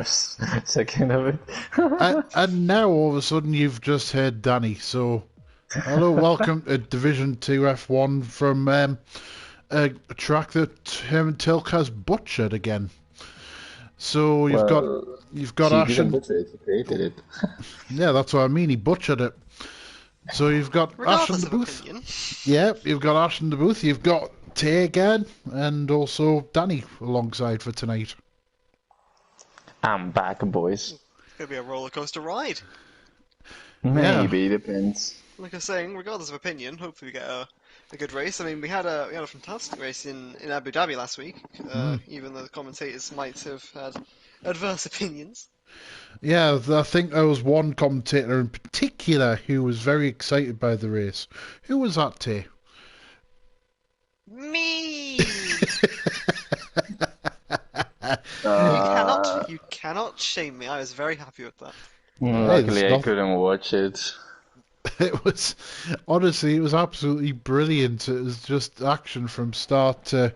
first second of it. And now all of a sudden you've just heard Danny. So, hello, welcome to Division 2 F1 from a track that Herman Tilk has butchered again. So you've got He Ash didn't and butcher it, he created it. yeah, that's what I mean. He butchered it. So you've got Ash in Regardless the of booth. opinion. Yeah, you've got Ash in the booth. You've got Tay again, and also Danny alongside for tonight. I'm back, boys. It's gonna be a roller coaster ride. Maybe, depends. Like I was saying, regardless of opinion, hopefully we get a good race. I mean, we had a fantastic race in Abu Dhabi last week, even though the commentators might have had adverse opinions. Yeah, I think there was one commentator in particular who was very excited by the race. Who was that, Tay? Me! Uh, You cannot shame me. I was very happy with that. Luckily, I not- couldn't watch it. It was honestly, it was absolutely brilliant. It was just action from start to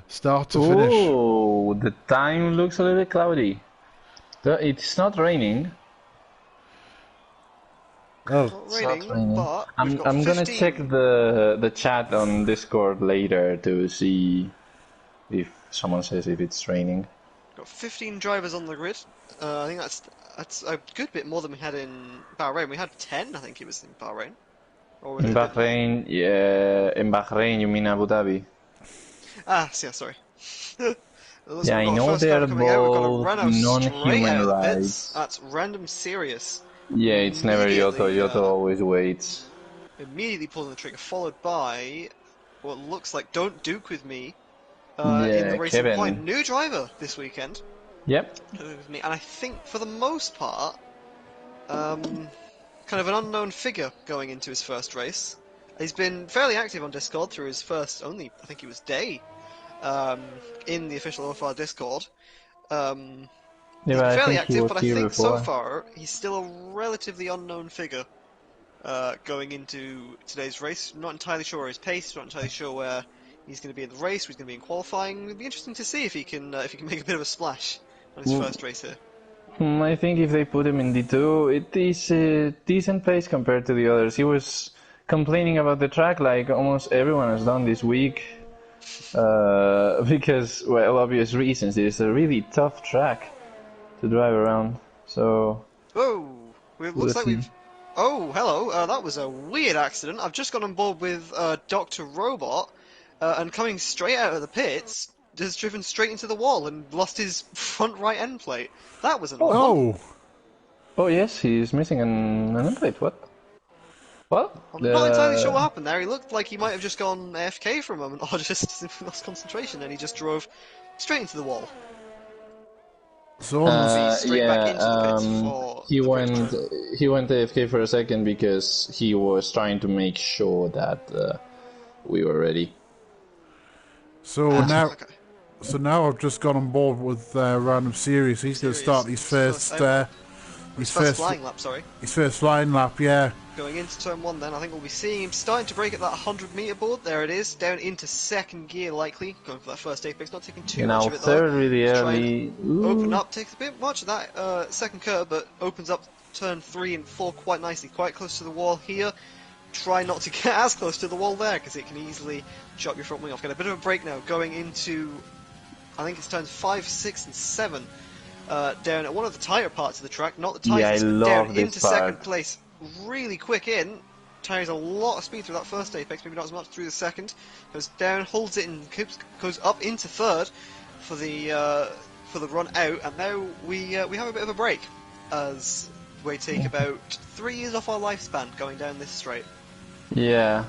finish. Oh, the time looks a little cloudy. It's not raining. Oh, Not It's not raining, raining. but we've got I'm gonna 15. check the chat on Discord later to see if someone says if it's raining. Got 15 drivers on the grid. I think that's a good bit more than we had in Bahrain. We had 10, I think it was in Bahrain. Or was In it a bit more? Bahrain, yeah, in Bahrain, you mean Abu Dhabi? Ah, yeah, sorry. Listen, Yeah, I we've got a know first they're car coming out. We've got a both Renault straight non-human out of the pits. rights. That's random serious. Yeah, it's never Yoto. Immediately, Yoto always waits. Immediately pulling the trigger, followed by what looks like "Don't Duke with Me" in Yeah, the Racing Kevin. Point. New driver this weekend. Yep. With me, and I think for the most part, kind of an unknown figure going into his first race. He's been fairly active on Discord through his first I think it was day, in the official OFR Discord. Yeah, He's but been I fairly think he active, was but I here think so before. far he's still a relatively unknown figure going into today's race. Not entirely sure his pace, not entirely sure where he's going to be in the race, where he's going to be in qualifying. It'll be interesting to see if he can make a bit of a splash on his first race here. I think if they put him in D2, it is a decent pace compared to the others. He was complaining about the track like almost everyone has done this week. Because, well, obvious reasons. It's a really tough track to drive around. So, Oh, it looks like see. we've. Oh, hello. That was a weird accident. I've just got on board with Dr. Robot, and coming straight out of the pits, just driven straight into the wall and lost his front right end plate. That was an odd one. oh, Oh yes, he's missing an end plate. What? What? I'm not entirely sure what happened there. He looked like he might have just gone AFK for a moment, or just simply lost concentration, and he just drove straight into the wall. so Straight back into the pits for he the went British driver. he went AFK for a second because he was trying to make sure that we were ready. so now. Okay. So now I've just got on board with Random Series. He's going to start his first flying lap, sorry. his first flying lap. Yeah, Going into turn one then, I think we'll be seeing him starting to break at that 100 metre board. There it is, down into second gear likely. Going for that first apex, not taking too Now much of it though. third really Just early. trying to open up, takes a bit much of that second curve, but opens up turn 3 and 4 quite nicely. Quite close to the wall here. Try not to get as close to the wall there, because it can easily chop your front wing off. Get a bit of a break now, going into, I think it's turns 5, 6 and 7. Down at one of the tighter parts of the track, not the tightest, I but love down this into part. second place. Really quick in, carries a lot of speed through that first apex, maybe not as much through the second. Goes down, holds it, and goes up into third for the run out. And now we have a bit of a break as we take about 3 years off our lifespan going down this straight. Yeah.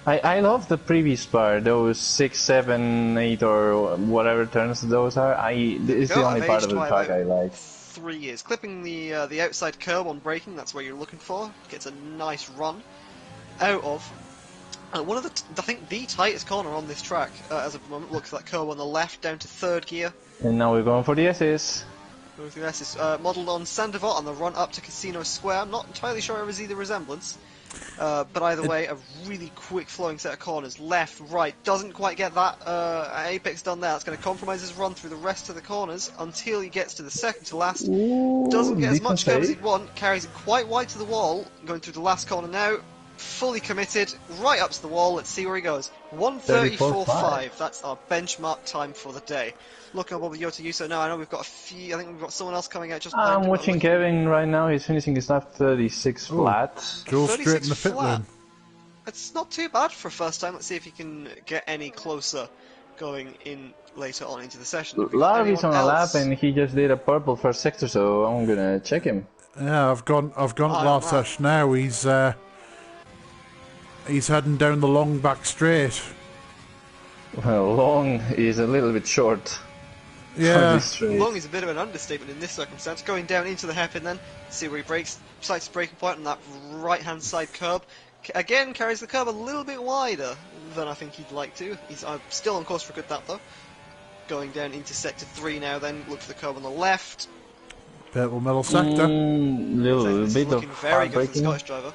I love the previous part, those 6, 7, 8 or whatever turns those are. It's the only I've part of aged the by track about I like. 3 years. Clipping the outside curb on braking, that's where you're looking for. Gets a nice run out of. One of I think the tightest corner on this track as of the moment. Looks like curb on the left down to third gear. And now we're going for the S's. This is modelled on Sandoval on the run up to Casino Square. I'm not entirely sure I see the resemblance. But either way, a really quick flowing set of corners, left, right, doesn't quite get that apex done there. That's going to compromise his run through the rest of the corners until he gets to the second to last. Ooh, Doesn't get as decent much curve as save. he'd want, carries it quite wide to the wall, going through the last corner now. Fully committed, right up to the wall. Let's see where he goes. 1:34.5. That's our benchmark time for the day. Looking up with Yota Yuso now. I know we've got a few. I think we've got someone else coming out just behind I'm him. watching Kevin right now. He's finishing his lap 36 flat. Joe straight in the 36 pit flat. lane. It's not too bad for a first time. Let's see if he can get any closer going in later on into the session. Have we got Larvy's on anyone a lap else? and he just did a purple first sector, so I'm gonna check him. Yeah, I've gone at last wow. session now. He's heading down the long back straight. Well, long is a little bit short. Yeah. This straight. Long is a bit of an understatement in this circumstance. Going down into the hairpin then, see where he breaks, sights his breaking point on that right hand side curb. Again, carries the curb a little bit wider than I think he'd like to. He's still on course for a good lap though. Going down into sector 3 now then, look for the curb on the left. Purple middle sector. Little This is bit of looking very good for the heartbreaking. Scottish driver.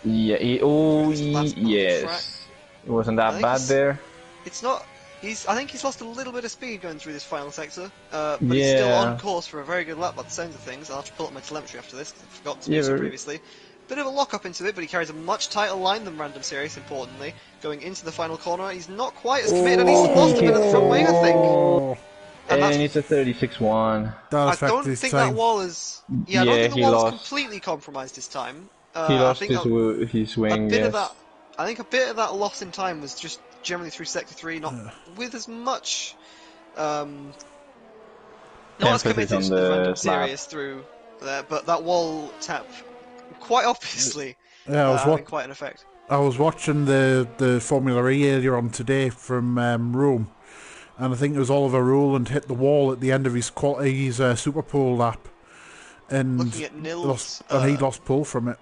Yeah, This last corner of the track. yes. It wasn't I that think bad it's- there. It's not. I think he's lost a little bit of speed going through this final sector, but he's still Yeah. on course for a very good lap by the sounds of things. I'll have to pull up my telemetry after this, 'cause I forgot to do Yeah, so but- previously. Bit of a lock up into it, but he carries a much tighter line than Random Series, importantly. Going into the final corner, he's not quite as committed, and he's lost a bit of the front wing, I think. Oh, And And it's a 36-1. that I affected don't his think time. that wall is. Yeah, I don't Yeah, think the he wall is lost. completely compromised this time. He I lost think his a wing, bit yes. of that. I think a bit of that loss in time was just generally through sector 3, not with as much. Not as Emphasis committed on as the Random slap. Series through there, but that wall tap, quite obviously, Yeah, having quite an effect. I was watching the Formula E earlier on today from Rome, and I think it was Oliver Rowland hit the wall at the end of his Super Pole lap, and Looking at Nils, he lost pole from it.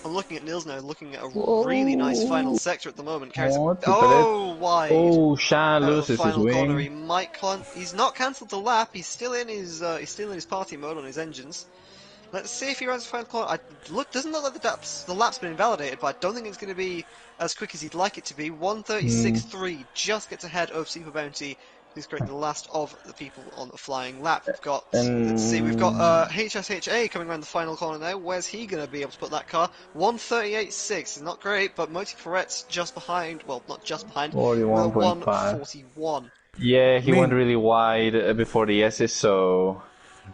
I'm looking at Nils now, looking at a really nice final sector at the moment. Carries Oh, wide. Oh, Sha Out of the loses his final corner, he wing. might he's not cancelled the lap. He's still in his party mode on his engines. Let's see if he runs the final corner. Doesn't look like the lap's been invalidated, but I don't think it's going to be as quick as he'd like it to be. 1:36.3 just gets ahead of Super Bounty, who's currently the last of the people on the flying lap. We've got HSHA coming around the final corner now. Where's he going to be able to put that car? 1:38.6 is not great, but Moti Perret's just behind. Well, not just behind. 41.5. 1:41. Yeah, he Me- went really wide before the S's, so...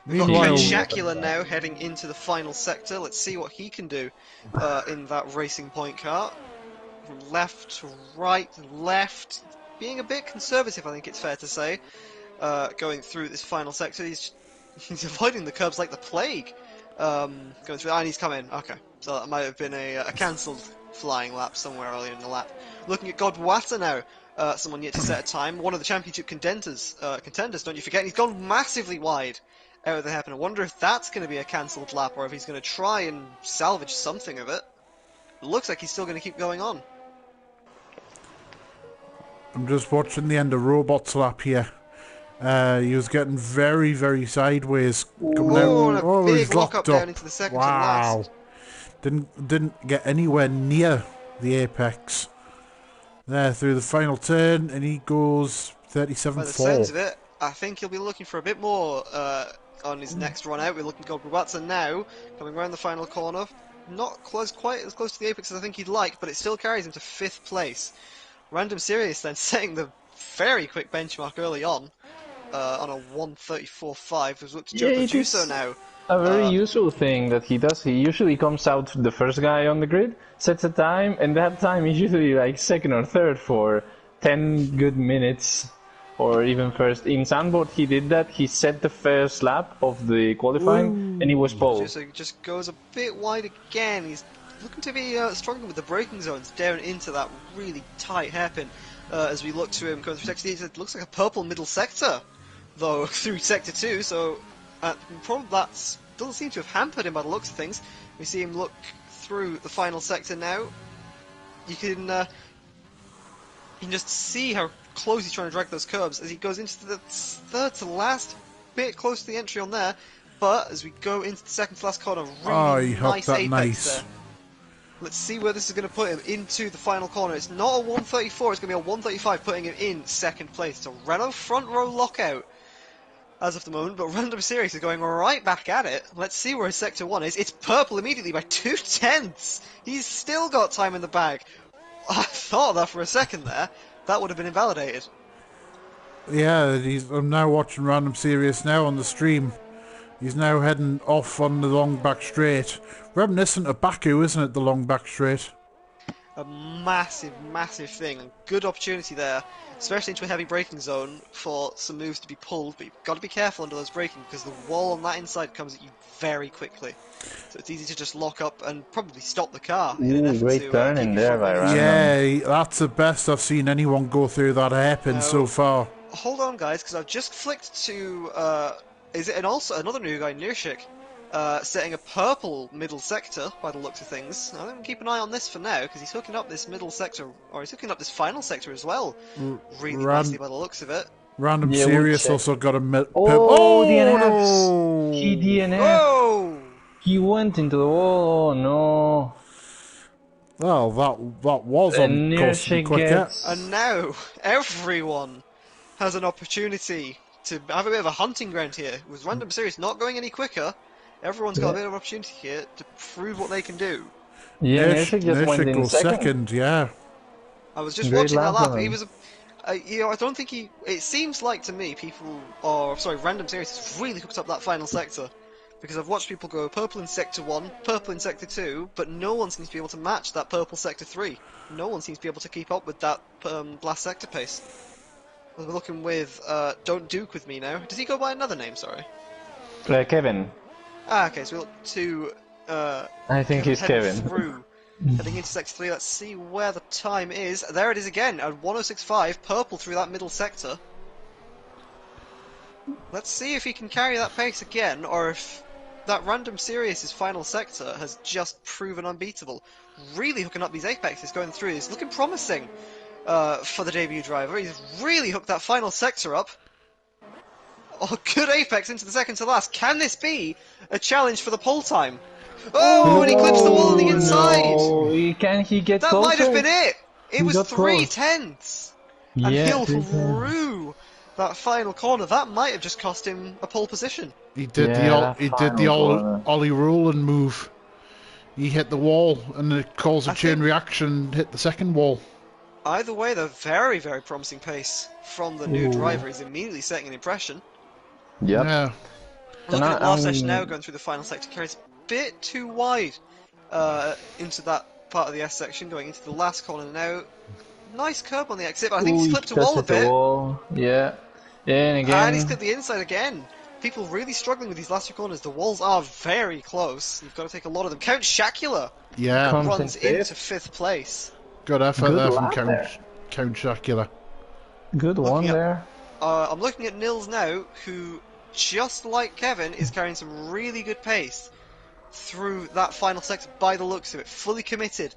We've got Meanwhile- Trent Shakula now heading into the final sector. Let's see what he can do in that Racing Point car. From left to right, left. Being a bit conservative, I think it's fair to say. Going through this final sector. He's avoiding the curbs like the plague. Going through, and he's come in. Okay, so that might have been a cancelled flying lap somewhere earlier in the lap. Looking at Godwata now. Someone yet to set a time. One of the championship contenders, don't you forget. He's gone massively wide out of the hairpin. I wonder if that's going to be a cancelled lap or if he's going to try and salvage something of it. Looks like he's still going to keep going on. I'm just watching the end of Robot's lap here. He was getting very, very sideways. Coming Oh, out. and a big He's lock locked up down into the second to Wow. last. Didn't get anywhere near the apex. There through the final turn, and he goes By the 37.4. sounds of it, I think he'll be looking for a bit more on his next run out. We're looking at Godwata now, coming around the final corner. Not quite as close to the apex as I think he'd like, but it still carries him to 5th place. Random Sirius then setting the very quick benchmark early on a 1:34.5. We've looked at Joe Yeah, it Producer is now. a very useful thing that he does. He usually comes out the first guy on the grid, sets a time, and that time is usually like second or third for 10 good minutes, or even first. In Sandboard he did that. He set the first lap of the qualifying, and he was pole. So he just goes a bit wide again. He's looking to be struggling with the braking zones down into that really tight hairpin. As we look to him going through sector 8, it looks like a purple middle sector, though, through sector 2, so probably that doesn't seem to have hampered him by the looks of things. We see him look through the final sector now. You can just see how close he's trying to drag those curbs as he goes into the third to last, bit close to the entry on there, but as we go into the second to last corner, Oh, really he hooked nice that apex nice. there. Let's see where this is going to put him into the final corner. It's not a 134, it's going to be a 135, putting him in second place. It's a Renault front row lockout as of the moment, but Random Series is going right back at it. Let's see where his Sector 1 is. It's purple immediately by 2/10. He's still got time in the bag. I thought that for a second there. That would have been invalidated. Yeah, I'm now watching Random Serious now on the stream. He's now heading off on the long back straight. Reminiscent of Baku, isn't it, the long back straight? A massive, massive thing. And good opportunity there, especially into a heavy braking zone for some moves to be pulled. But you've got to be careful under those braking because the wall on that inside comes at you very quickly. So it's easy to just lock up and probably stop the car. In an effort great to, turn keep in your there front by wing. Random. Yeah, that's the best I've seen anyone go through that hairpin so far. Hold on, guys, because I've just flicked to another new guy, Nirshik, setting a purple middle sector by the looks of things. I'm going to keep an eye on this for now because he's hooking up this middle sector, or he's hooking up this final sector as well. Really nicely by the looks of it. Random Serious also got a Oh, DNFs! no. He DNF. Whoa! He went into the wall. Oh no. Well, that was on course to be quicker. And now everyone has an opportunity to have a bit of a hunting ground here. With Random Series not going any quicker, everyone's got a bit of an opportunity here to prove what they can do. Yeah, Nirshik just went in second. Yeah. I was just watching that lap. He was, I don't think he. It seems like to me, Random Series has really hooked up that final sector. Because I've watched people go purple in Sector 1, purple in Sector 2, but no one seems to be able to match that purple Sector 3. No one seems to be able to keep up with that last sector pace. We're looking with Don't Duke with me now. Does he go by another name, sorry? Kevin. Okay, so we look to... I think he's Kevin. Heading into Sector 3, let's see where the time is. There it is again, at 1:06.5, purple through that middle sector. Let's see if he can carry that pace again, or if that Random Serious' final sector has just proven unbeatable. Really hooking up these apexes going through. It's looking promising for the debut driver. He's really hooked that final sector up. Oh, good apex into the second to last. Can this be a challenge for the pole time? Oh, and he clips the wall on the inside! No. Can he get that closer? Might have been it! It was got 3/10! And yeah, he'll through that final corner. That might have just cost him a pole position. He did the Ollie Rowland move. He hit the wall, and it caused a chain reaction. Hit the second wall. Either way, though, very, very promising pace from the new driver. He's immediately setting an impression. Yep. Yeah. Looking at last session now, going through the final sector, carries a bit too wide into that part of the S section, going into the last corner now. Nice curb on the exit, but I think he's clipped a wall a bit. Yeah. And again. And he's clipped the inside again. People really struggling with these last two corners. The walls are very close. You've got to take a lot of them. Count Shacula runs into 5th place. Good effort there from Count Shacula. Good one there. I'm looking at Nils now, who, just like Kevin, is carrying some really good pace through that final sector by the looks of it. Fully committed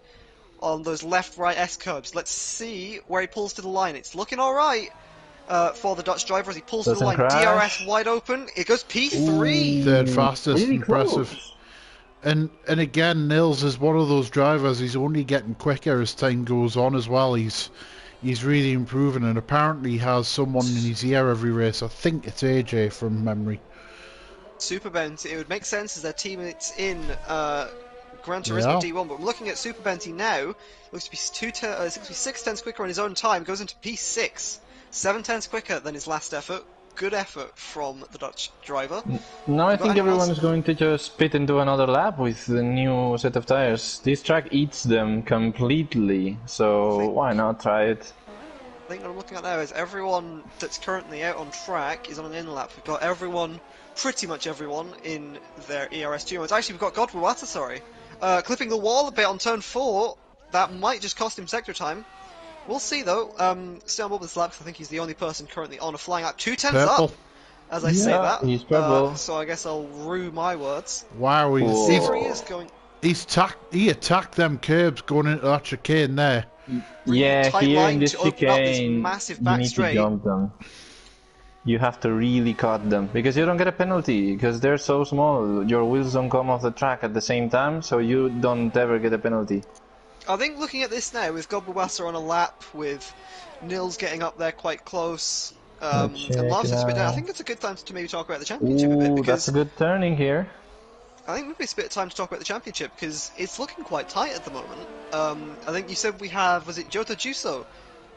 on those left-right S-curbs. Let's see where he pulls to the line. It's looking alright for the Dutch driver as he pulls to the line. DRS wide open. It goes P3. Third fastest. Really impressive. Close. And again, Nils is one of those drivers. He's only getting quicker as time goes on as well. He's really improving, and apparently he has someone in his ear every race. I think it's AJ from memory. Superbent, it would make sense as their teammates in Gran Turismo D1, but I'm looking at Superbenti now. Looks to be 6/10 quicker on his own time. Goes into P6, 7/10 quicker than his last effort. Good effort from the Dutch driver. Now I think everyone is going to just spit into another lap with the new set of tires. This track eats them completely, so why not try it? I think what I'm looking at now is everyone that's currently out on track is on an in lap. We've got everyone, pretty much everyone, in their ERS2 modes. Actually, we've got Godwata, sorry. Clipping the wall a bit on turn 4. That might just cost him sector time. We'll see, though. Stay on board with this lap, because I think he's the only person currently on a flying lap. 2/10 up, as I say that. He's purple. So I guess I'll rue my words. Wow, he attacked them curbs going into that chicane there. Yeah, tight here line in this to open up this chicane, massive you back need straight. to jump them. you have to really cut them because you don't get a penalty because they're so small. Your wheels don't come off the track at the same time, so you don't ever get a penalty. I think looking at this now, with Gobblewaster on a lap, with Nils getting up there quite close, and Lars just a bit down, I think it's a good time to maybe talk about the championship a bit, Ooh, because that's a good turning here. I think maybe it's a bit of time to talk about the championship because it's looking quite tight at the moment. I think you said we have, was it Jota Juso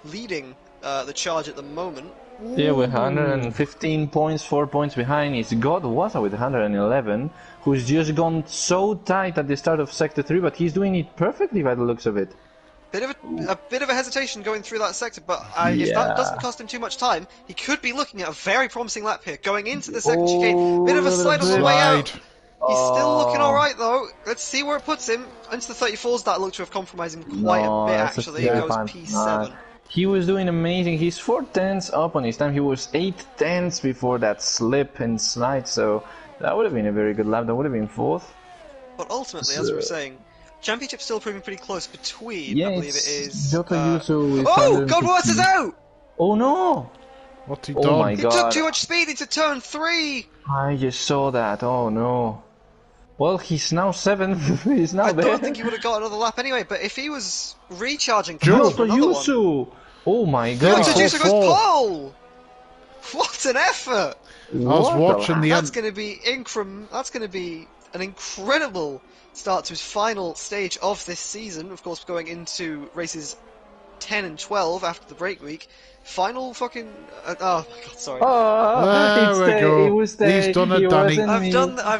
leading the charge at the moment? Yeah, with 115 points, 4 points behind is Godwasa with 111, who's just gone so tight at the start of Sector 3, but he's doing it perfectly by the looks of it. A bit of a hesitation going through that sector, but if that doesn't cost him too much time, he could be looking at a very promising lap here, going into the second chicane. Bit of a slide on the way out. He's still looking alright though. Let's see where it puts him. Into the 34s, that looked to have compromised him quite a bit actually. He goes P7. He was doing amazing. He's 4 tenths up on his time. He was 8 tenths before that slip and slide, so that would have been a very good lap. That would have been 4th. But ultimately, as we were saying, championship's still proving pretty close between, I believe it is... Oh, Godwater's out! Oh no! What's he done? Oh my He god. took too much speed into turn 3! I just saw that. Oh no. Well, he's now 7th. He's now there. I don't think he would have got another lap anyway, but if he was recharging Jota for another one... Oh my god. Jota Juso goes pole! What an effort! I was watching the That's going to be an incredible start to his final stage of this season. Of course, going into races 10 and 12 after the break week. Final fucking... oh my god, sorry. There we go. It was there. He's done it, Danny. I've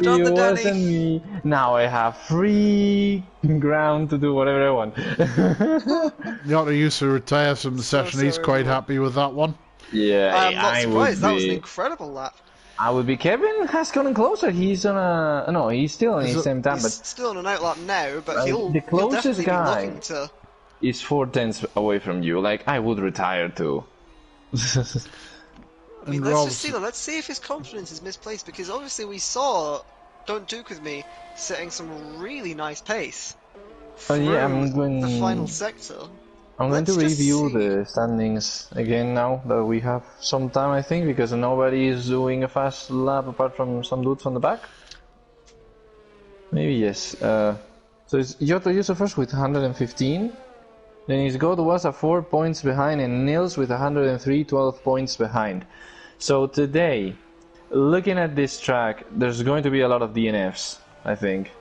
done the Danny. Me. Now I have free ground to do whatever I want. Jota Juso retires from the session. He's quite happy with that one. Yeah, I'm not surprised. That was an be. incredible lap. I would be. Kevin has gotten closer. He's on a... No, he's still on his same time, He's but... still on an outlap now, but he'll closest definitely guy be looking to... is 4 tenths away from you. Like, I would retire too. I mean, let's see if his confidence is misplaced, because obviously we saw Don't Duke With Me setting some really nice pace through the final sector. I'm going to review the standings again now that we have some time, I think, because nobody is doing a fast lap apart from some dudes on the back. Maybe yes. So it's Jota Juso first with 115. Then his God was 4 points behind, and Nils with 103, 12 points behind. So today, looking at this track, there's going to be a lot of DNFs, I think.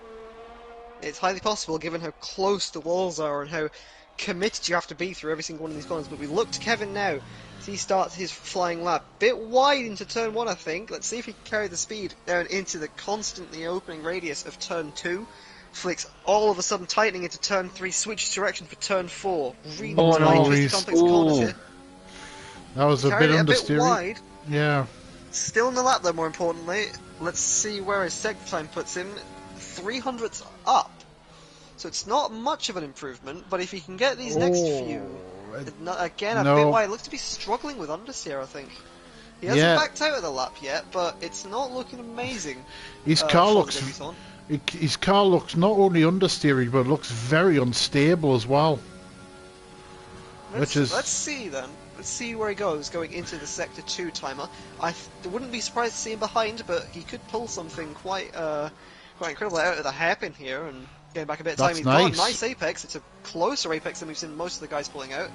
It's highly possible, given how close the walls are and how committed you have to be through every single one of these corners. But we look to Kevin now as he starts his flying lap. Bit wide into turn 1, I think. Let's see if he can carry the speed down into the constantly opening radius of turn 2. Flicks all of a sudden tightening into turn 3, switches direction for turn 4. Really tight, complex corners here. That was a bit understeery. Wide. Yeah. Still in the lap though, more importantly. Let's see where his sector time puts him. 300ths up. So it's not much of an improvement, but if he can get these next few... Again, a bit wide. Looks to be struggling with understeer, I think. He hasn't backed out of the lap yet, but it's not looking amazing. His car looks not only understeery, but looks very unstable as well. Let's see then. Let's see where he goes going into the Sector 2 timer. I wouldn't be surprised to see him behind, but he could pull something quite incredible out of the hairpin here and getting back a bit of time. He's got a nice apex. It's a closer apex than we've seen most of the guys pulling out.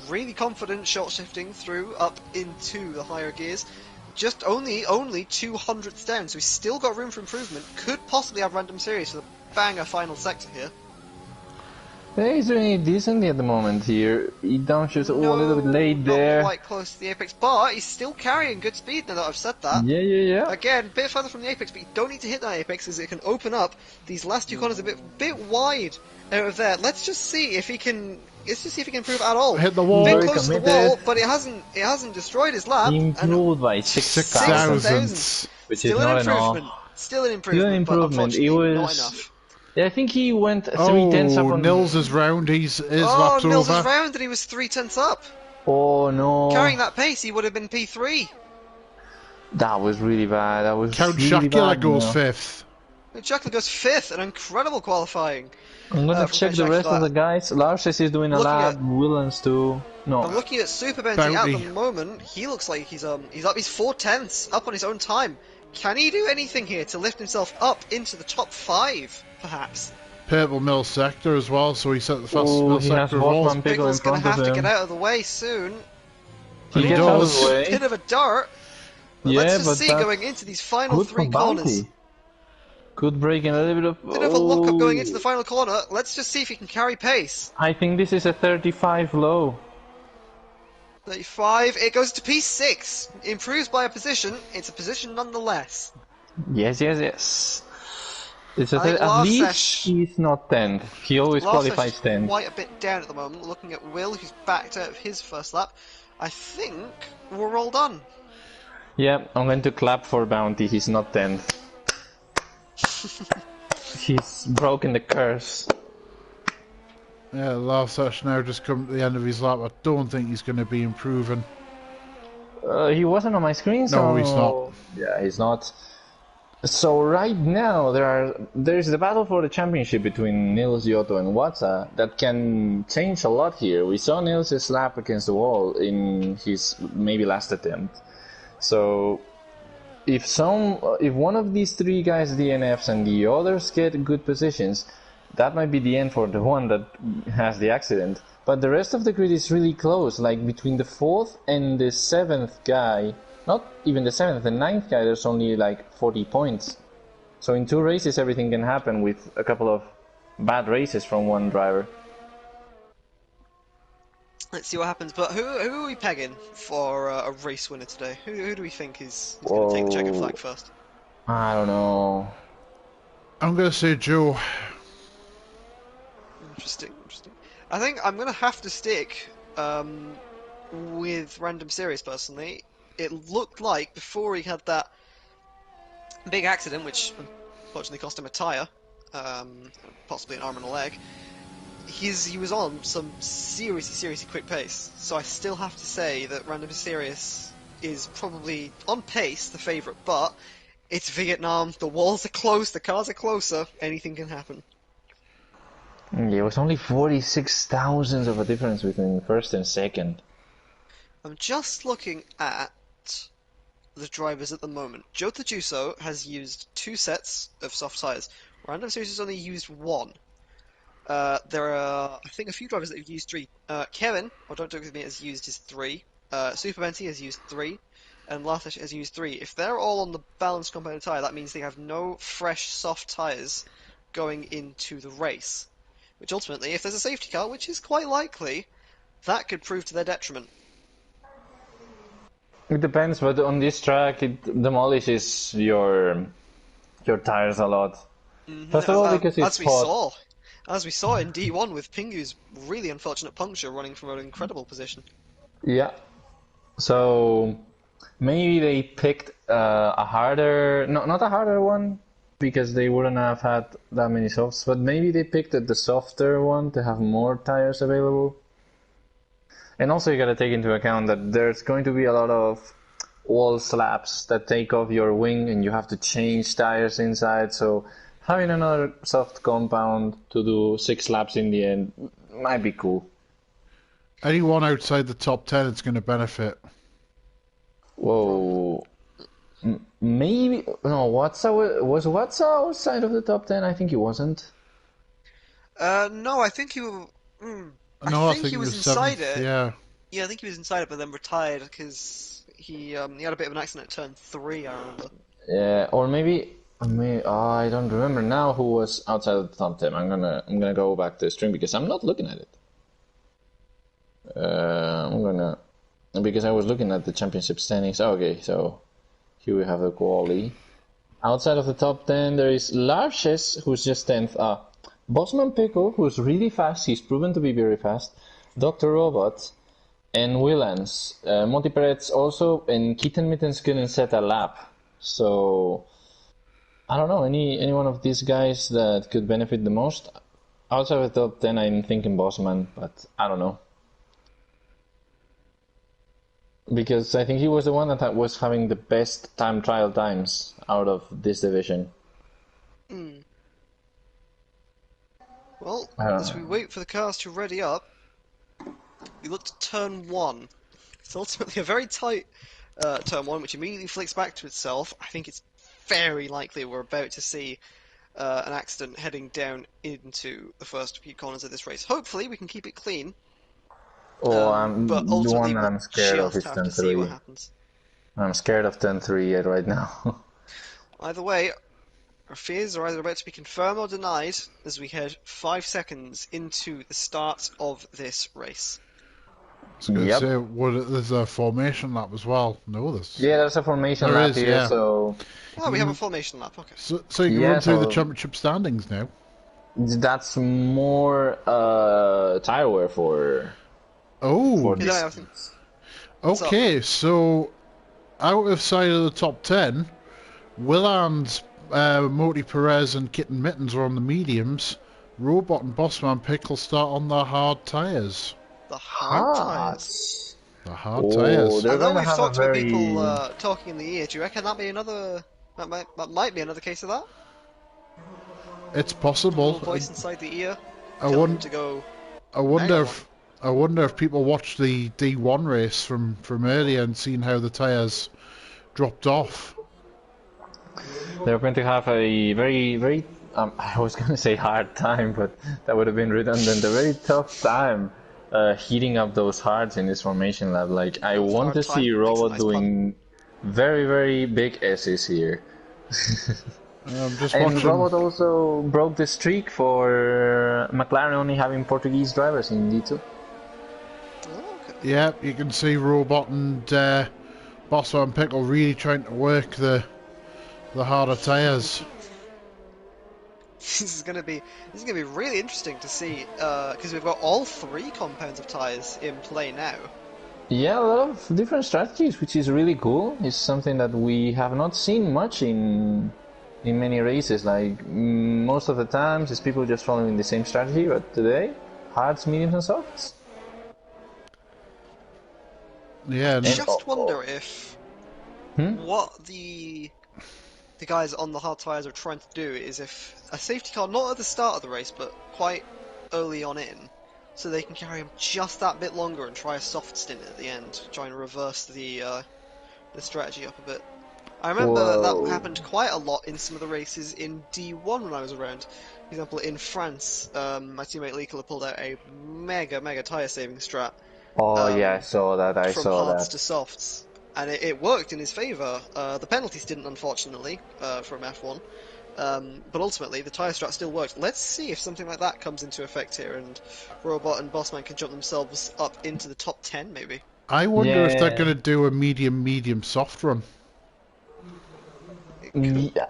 Really confident short shifting through up into the higher gears. Just only 200ths down, so he's still got room for improvement. Could possibly have random series for the banger final sector here. Yeah, he's doing it decently at the moment here. He downshift a little bit late there. Not quite close to the apex, but he's still carrying good speed now that I've said that. Yeah. Again, a bit further from the apex, but you don't need to hit that apex as it can open up. These last two corners a bit wide out of there. Let's just see if he can improve at all. Hit the wall. Bit close to the wall, but it hasn't destroyed his lap. Improved by 6,000, which is not enough. Still an improvement, but unfortunately not enough. Yeah, I think he went 3 tenths up on... Nils is round, his lap's over. Nils is round and he was 3 tenths up. Oh no. Carrying that pace, he would have been P3. That was really bad. Count Shakila goes 5th. Jacqueline goes 5th, an incredible qualifying. I'm gonna From check the Ken rest of Shakira. the guys. Larses is doing a Looking lap. at- Willens too. No. I'm looking at Super Benty at the Bounty. moment. He looks like he's up. He's 4/10 up on his own time. Can he do anything here to lift himself up into the top 5, perhaps? Purple Mill sector as well, so he set the fastest Oh, mill he has sector of all. Bosman Pickle in Pickle's gonna front of have to get him. out of the way soon. He He gets out of does. the way. Bit of a dart. But Yeah, let's just but see that's going into these final good 3 for corners. Bounty. Could break in a little bit of. Bit of a lock-up going into the final corner. Let's just see if he can carry pace. I think this is a 35 low. 35. It goes to P6. Improves by a position. It's a position nonetheless. Yes, yes, yes. It's a I think at last least session- he's not 10th. He always Last qualifies session's 10th. quite a bit down at the moment. Looking at Will, who's backed out of his first lap. I think we're all done. Yeah, I'm going to clap for Bounty. He's not 10th. He's broken the curse. Yeah, last session now just come to the end of his lap. I don't think he's going to be improving. He wasn't on my screen, so... No, he's not. Yeah, he's not. So right now, there's the battle for the championship between Nils, Giotto, and Watsa that can change a lot here. We saw Nils' slap against the wall in his maybe last attempt. So if one of these 3 guys DNFs and the others get good positions, that might be the end for the one that has the accident. But the rest of the grid is really close, like between the 4th and the 7th guy, not even the 7th, the 9th guy, there's only like 40 points. So in 2 races everything can happen with a couple of bad races from one driver. Let's see what happens. But who are we pegging for a race winner today? Who do we think is going to take the checkered flag first? I don't know. I'm going to say Joe. Interesting. I think I'm going to have to stick with Random Series personally. It looked like before he had that big accident, which unfortunately cost him a tyre, possibly an arm and a leg, he was on some seriously quick pace. So I still have to say that Random Series is probably on pace the favourite, but it's Vietnam, the walls are close, the cars are closer, anything can happen. Yeah, it was only 46 thousandths of a difference between first and second. I'm just looking at the drivers at the moment. Joe Tajuso has used 2 sets of soft tyres. Random Series has only used 1. There are, I think, a few drivers that have used 3. Kevin, or Don't Talk With Me, has used his 3. Super Benty has used 3. And Lathesh has used 3. If they're all on the balanced compounded tyre, that means they have no fresh soft tyres going into the race. Which ultimately, if there's a safety car, which is quite likely, that could prove to their detriment. It depends, but on this track it demolishes your tires a lot. First of all, because it's hot. As we saw in D1 with Pingu's really unfortunate puncture running from an incredible position. Yeah. So maybe they picked a harder, not a harder one, because they wouldn't have had that many softs, but maybe they picked the softer one to have more tires available. And also you gotta take into account that there's going to be a lot of wall slaps that take off your wing and you have to change tires inside, so having another soft compound to do 6 laps in the end might be cool. Anyone outside the top 10 is going to benefit. Whoa. Maybe no. Was Watsa outside of the top 10? I think he wasn't. No, I think he. No, I think he was inside seventh, it. Yeah. Yeah, I think he was inside it, but then retired because he had a bit of an accident at turn 3. I remember. Yeah, or maybe I don't remember now who was outside of the top 10. I'm gonna go back to the stream because I'm not looking at it. Because I was looking at the championship standings. Okay, so here we have the quali. Outside of the top 10, there is Larches, who's just 10th. Bosman Pickle, who's really fast. He's proven to be very fast. Dr. Robot and Willans. Monty Perez also, and Kitten Mittens couldn't set a lap. So I don't know, any one of these guys that could benefit the most. Outside of the top 10, I'm thinking Bosman, but I don't know. Because I think he was the one that was having the best time trial times out of this division. Hmm. Well, as we wait for the cars to ready up, we look to turn 1. It's ultimately a very tight turn 1, which immediately flicks back to itself. I think it's very likely we're about to see an accident heading down into the first few corners of this race. Hopefully we can keep it clean, Oh, but the ultimately one that we'll I'm scared of just is have turn to see what 3. happens. I'm scared of turn 3 right now. Either way, our fears are either about to be confirmed or denied as we head 5 seconds into the start of this race. I was going to Yep. say, there's a formation lap as well. No, Yeah, there's a formation there lap is, here, yeah. so Oh, we have a formation lap, okay. So you can yeah, run through the so championship standings now. that's more tire wear for Oh, Yeah, this. I think- What's up? okay. So out of sight of the top 10, Willand's, Moti Perez and Kitten Mittens are on the mediums. Robot and Bossman Pickle start on the hard tyres. The hard tyres. The hard Oh, tyres. they're I know going to we've have a talked about very. people talking in the ear. Do you reckon that might be another case of that? It's A possible. little voice inside the ear I telling them won- to go. I wonder if people watched the D1 race from earlier and seen how the tyres dropped off. They're going to have a very, very. I was going to say hard time, but that would have been redundant. A very tough time heating up those hards in this formation lab. Like, I want to see Robot doing very, very big S's here. I'm just And watching. Robot also broke the streak for McLaren only having Portuguese drivers in D2. Oh, okay. Yeah, you can see Robot and Bosso and Pickle really trying to work the harder tyres. This is gonna be really interesting to see because we've got all 3 compounds of tyres in play now. Yeah, a lot of different strategies, which is really cool. It's something that we have not seen much in many races. Like most of the times, it's people just following the same strategy. But today, hards, mediums, and softs. Yeah, I just wonder if what the guys on the hard tyres are trying to do is if a safety car, not at the start of the race, but quite early on in, so they can carry them just that bit longer and try a soft stint at the end, trying to reverse the strategy up a bit. I remember that happened quite a lot in some of the races in D1 when I was around. For example, in France, my teammate Leekler pulled out a mega tyre saving strat. Oh yeah, I saw that. From hards to softs. And it worked in his favour. The penalties didn't, unfortunately, from F1. But ultimately, the tyre strat still worked. Let's see if something like that comes into effect here, and Robot and Bossman can jump themselves up into the top 10, maybe. I wonder if they're going to do a medium soft run. Yeah,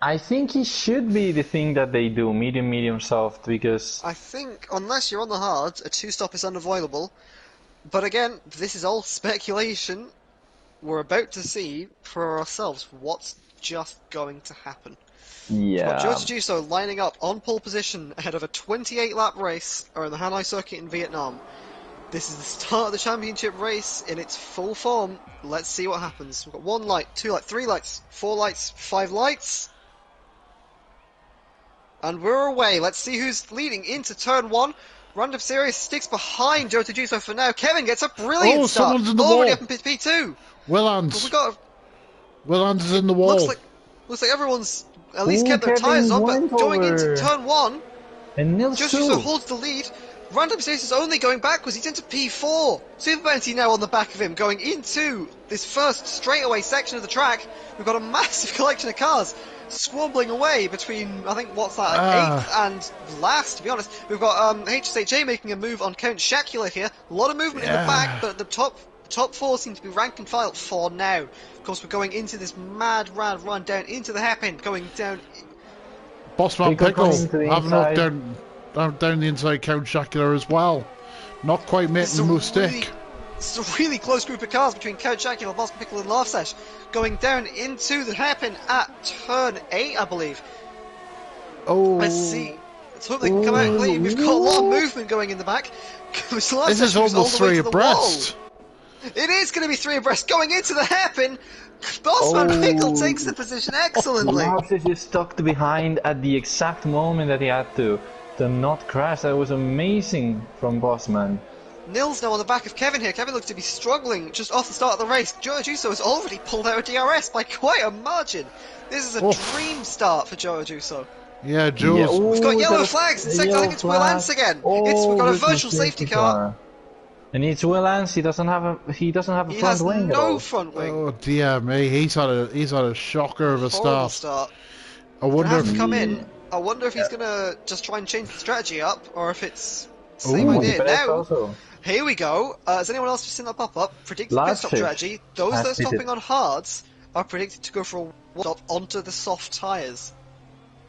I think it should be the thing that they do, medium, soft, because I think, unless you're on the hard, a 2-stop is unavoidable. But again, this is all speculation. We're about to see for ourselves what's just going to happen. yeah. Joe Tajuso lining up on pole position ahead of a 28-lap race around the Hanoi circuit in Vietnam. This is the start of the championship race in its full form. Let's see what happens. We've got 1 light, 2 lights, 3 lights, 4 lights, 5 lights. And we're away. Let's see who's leading into turn 1. Random Series sticks behind Joe Tajuso for now. Kevin gets a brilliant start. Someone's in the already wall. up in P2. Willands. Well, Willands is in the wall. Looks like everyone's at least kept their tyres on, but going into turn 1, and Joe Tajuso holds the lead. Random Series is only going backwards. He's into P4. Super Bounty now on the back of him, going into this first straightaway section of the track. We've got a massive collection of cars squabbling away between, I think, what's that, 8th and last, to be honest. We've got HSHA making a move on Count Shacula here. A lot of movement in the back, but the top 4 seem to be rank and file for now. Of course, we're going into this mad run down into the hairpin, going down. Bossman Pickle having knocked down the inside Count Shacula as well. Not quite making the mistake. It's a really close group of cars between Count Shacula, Bossman Pickle and Larsesh, going down into the hairpin at turn 8, I believe. Oh. Let's see. Let's hope they can come out clean. We've got a lot of movement going in the back. This is almost 3 abreast. It is going to be 3 abreast going into the hairpin. Bossman Pickle Oh. takes the position excellently. Larsis is stuck behind at the exact moment that he had to not crash. That was amazing from Bossman. Nils now on the back of Kevin here. Kevin looks to be struggling just off the start of the race. Joe Ajuso has already pulled out a DRS by quite a margin. This is a dream start for Joe Ajuso. Yeah, Joe's. We've got yellow that flags in was a second. I think yellow it's Will flag. Ance again. Oh, We've got a this is virtual safety car. And it's Will Ance. He doesn't have a He front has wing at no all. front wing. Oh dear me, he's had a shocker of a Horrible start. start. I Gonna wonder have to if come in. I wonder if he's gonna just try and change the strategy up, or if it's same Ooh. idea. Perez Now, also. here we go. Has anyone else just seen that pop up? Predicted pit stop Larsis strategy. Those has that are stopping pitted. on hards are predicted to go for a one stop onto the soft tyres.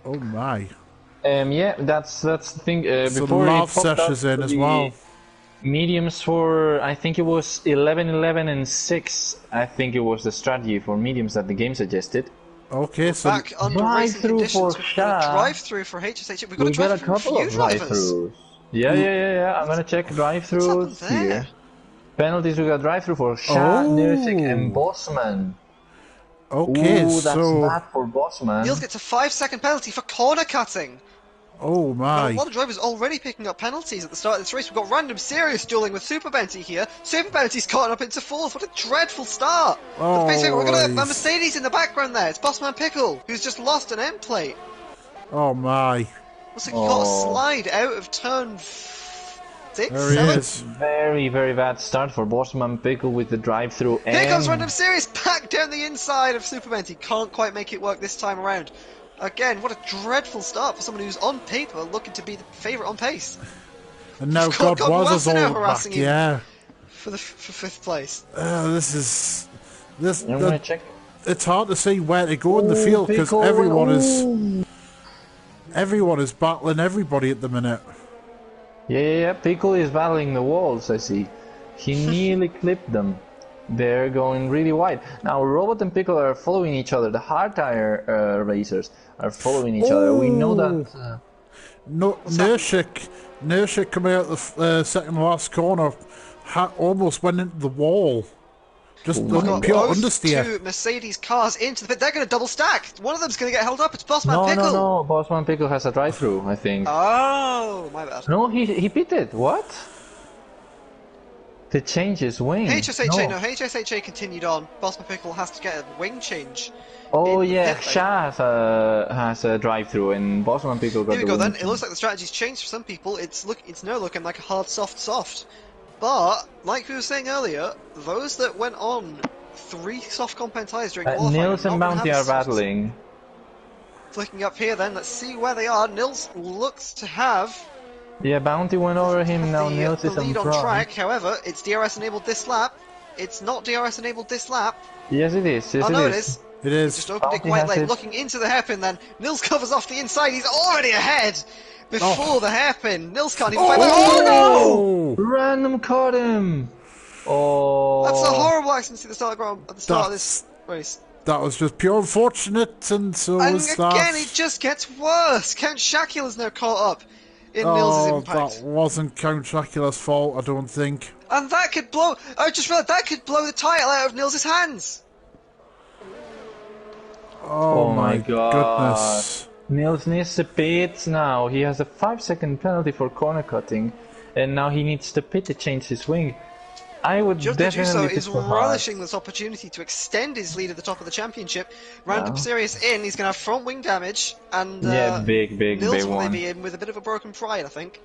oh my. Yeah, that's the thing. So Before Love it popped Sesh up is in as the well. mediums for, I think it was 11, 11, and 6. I think it was the strategy for mediums that the game suggested. Okay, so Back under racing drive-through conditions, for we've got a Shah. drive-through for HSH. We've got We a got a drive-through for couple you of drivers. drive-throughs. Yeah. I'm gonna check What's drive-throughs happened there? here. Penalties, we got drive-through for Shah, Nursik, and Bossman. okay, Ooh, that's so bad for Bossman. Niels gets a 5-second penalty for corner cutting. oh We've got my. a lot of drivers already picking up penalties at the start of this race. We've got random serious dueling with Super Benty here. Super Benty's caught up into fourth. What a dreadful start. Oh, We've got a he's- Mercedes in the background there. It's Bossman Pickle, who's just lost an end plate. Oh my. Looks like he got a Oh. slide out of turn 6, There he 7. is. Very, very bad start for Bossman Pickle with the drive-through. Here comes Random Series back down the inside of Superman. He can't quite make it work this time around. Again, what a dreadful start for someone who's on paper looking to be the favourite on pace And now We've got God was us Godwassa now all back, harassing him. yeah. for 5th place. This is... This, I'm gonna check. it's hard to see where to go in the field because Pickle, everyone is battling everybody at the minute. Yeah, Pickle is battling the walls, I see. He nearly clipped them. They're going really wide. Now, Robot and Pickle are following each other. The hard tire racers are following each other. We know that... No, Nurshik coming out the second last corner almost went into the wall. Just We've got pure both understeer. two Mercedes cars into the pit. They're going to double stack. One of them's going to get held up. It's Bossman Pickle. No. Bossman Pickle has a drive-through, I think. Oh, my bad. No, he pitted. What? To change his wing. HSHA, no, HSHA continued on. Bossman Pickle has to get a wing change. Oh in the yeah, pit lane. Shah has a drive-through, and Bossman Pickle got Here we the go wing then. It looks like the strategy's changed for some people. It's now looking like a hard, soft. But, like we were saying earlier, those that went on 3 soft compound tyres during qualifying Nils are and not gonna Bounty have are the softs. battling. Flicking up here then, let's see where they are. Nils looks to have Yeah, Bounty went over him, now Nils the is on lead on front. track. However, it's DRS enabled this lap. It's not DRS enabled this lap. Yes it is, yes Oh no, it it is. is. It Just is. opened it Bounty quite has late. it. Looking into the hairpin then. Nils covers off the inside. He's already ahead before the hairpin. Nils can't even fight back. Oh no! Random caught him! Oh... That's a horrible accident at the start of this race. That was just pure unfortunate, and so And was that. again, it just gets worse. Count Shakil is now caught up in Nils' impact. That wasn't Count Dracula's fault, I don't think. And that could blow... I just realised that could blow the title out of Nils' hands. Oh, my my God. goodness. Nils needs to pit now. He has a 5-second penalty for corner cutting, and now he needs to pit to change his wing. I would Joe definitely Juso pit is for hard. relishing this opportunity to extend his lead at the top of the championship. Random Serious in, he's going to have front wing damage, and Yeah, big Nils will one. be in with a bit of a broken pride, I think.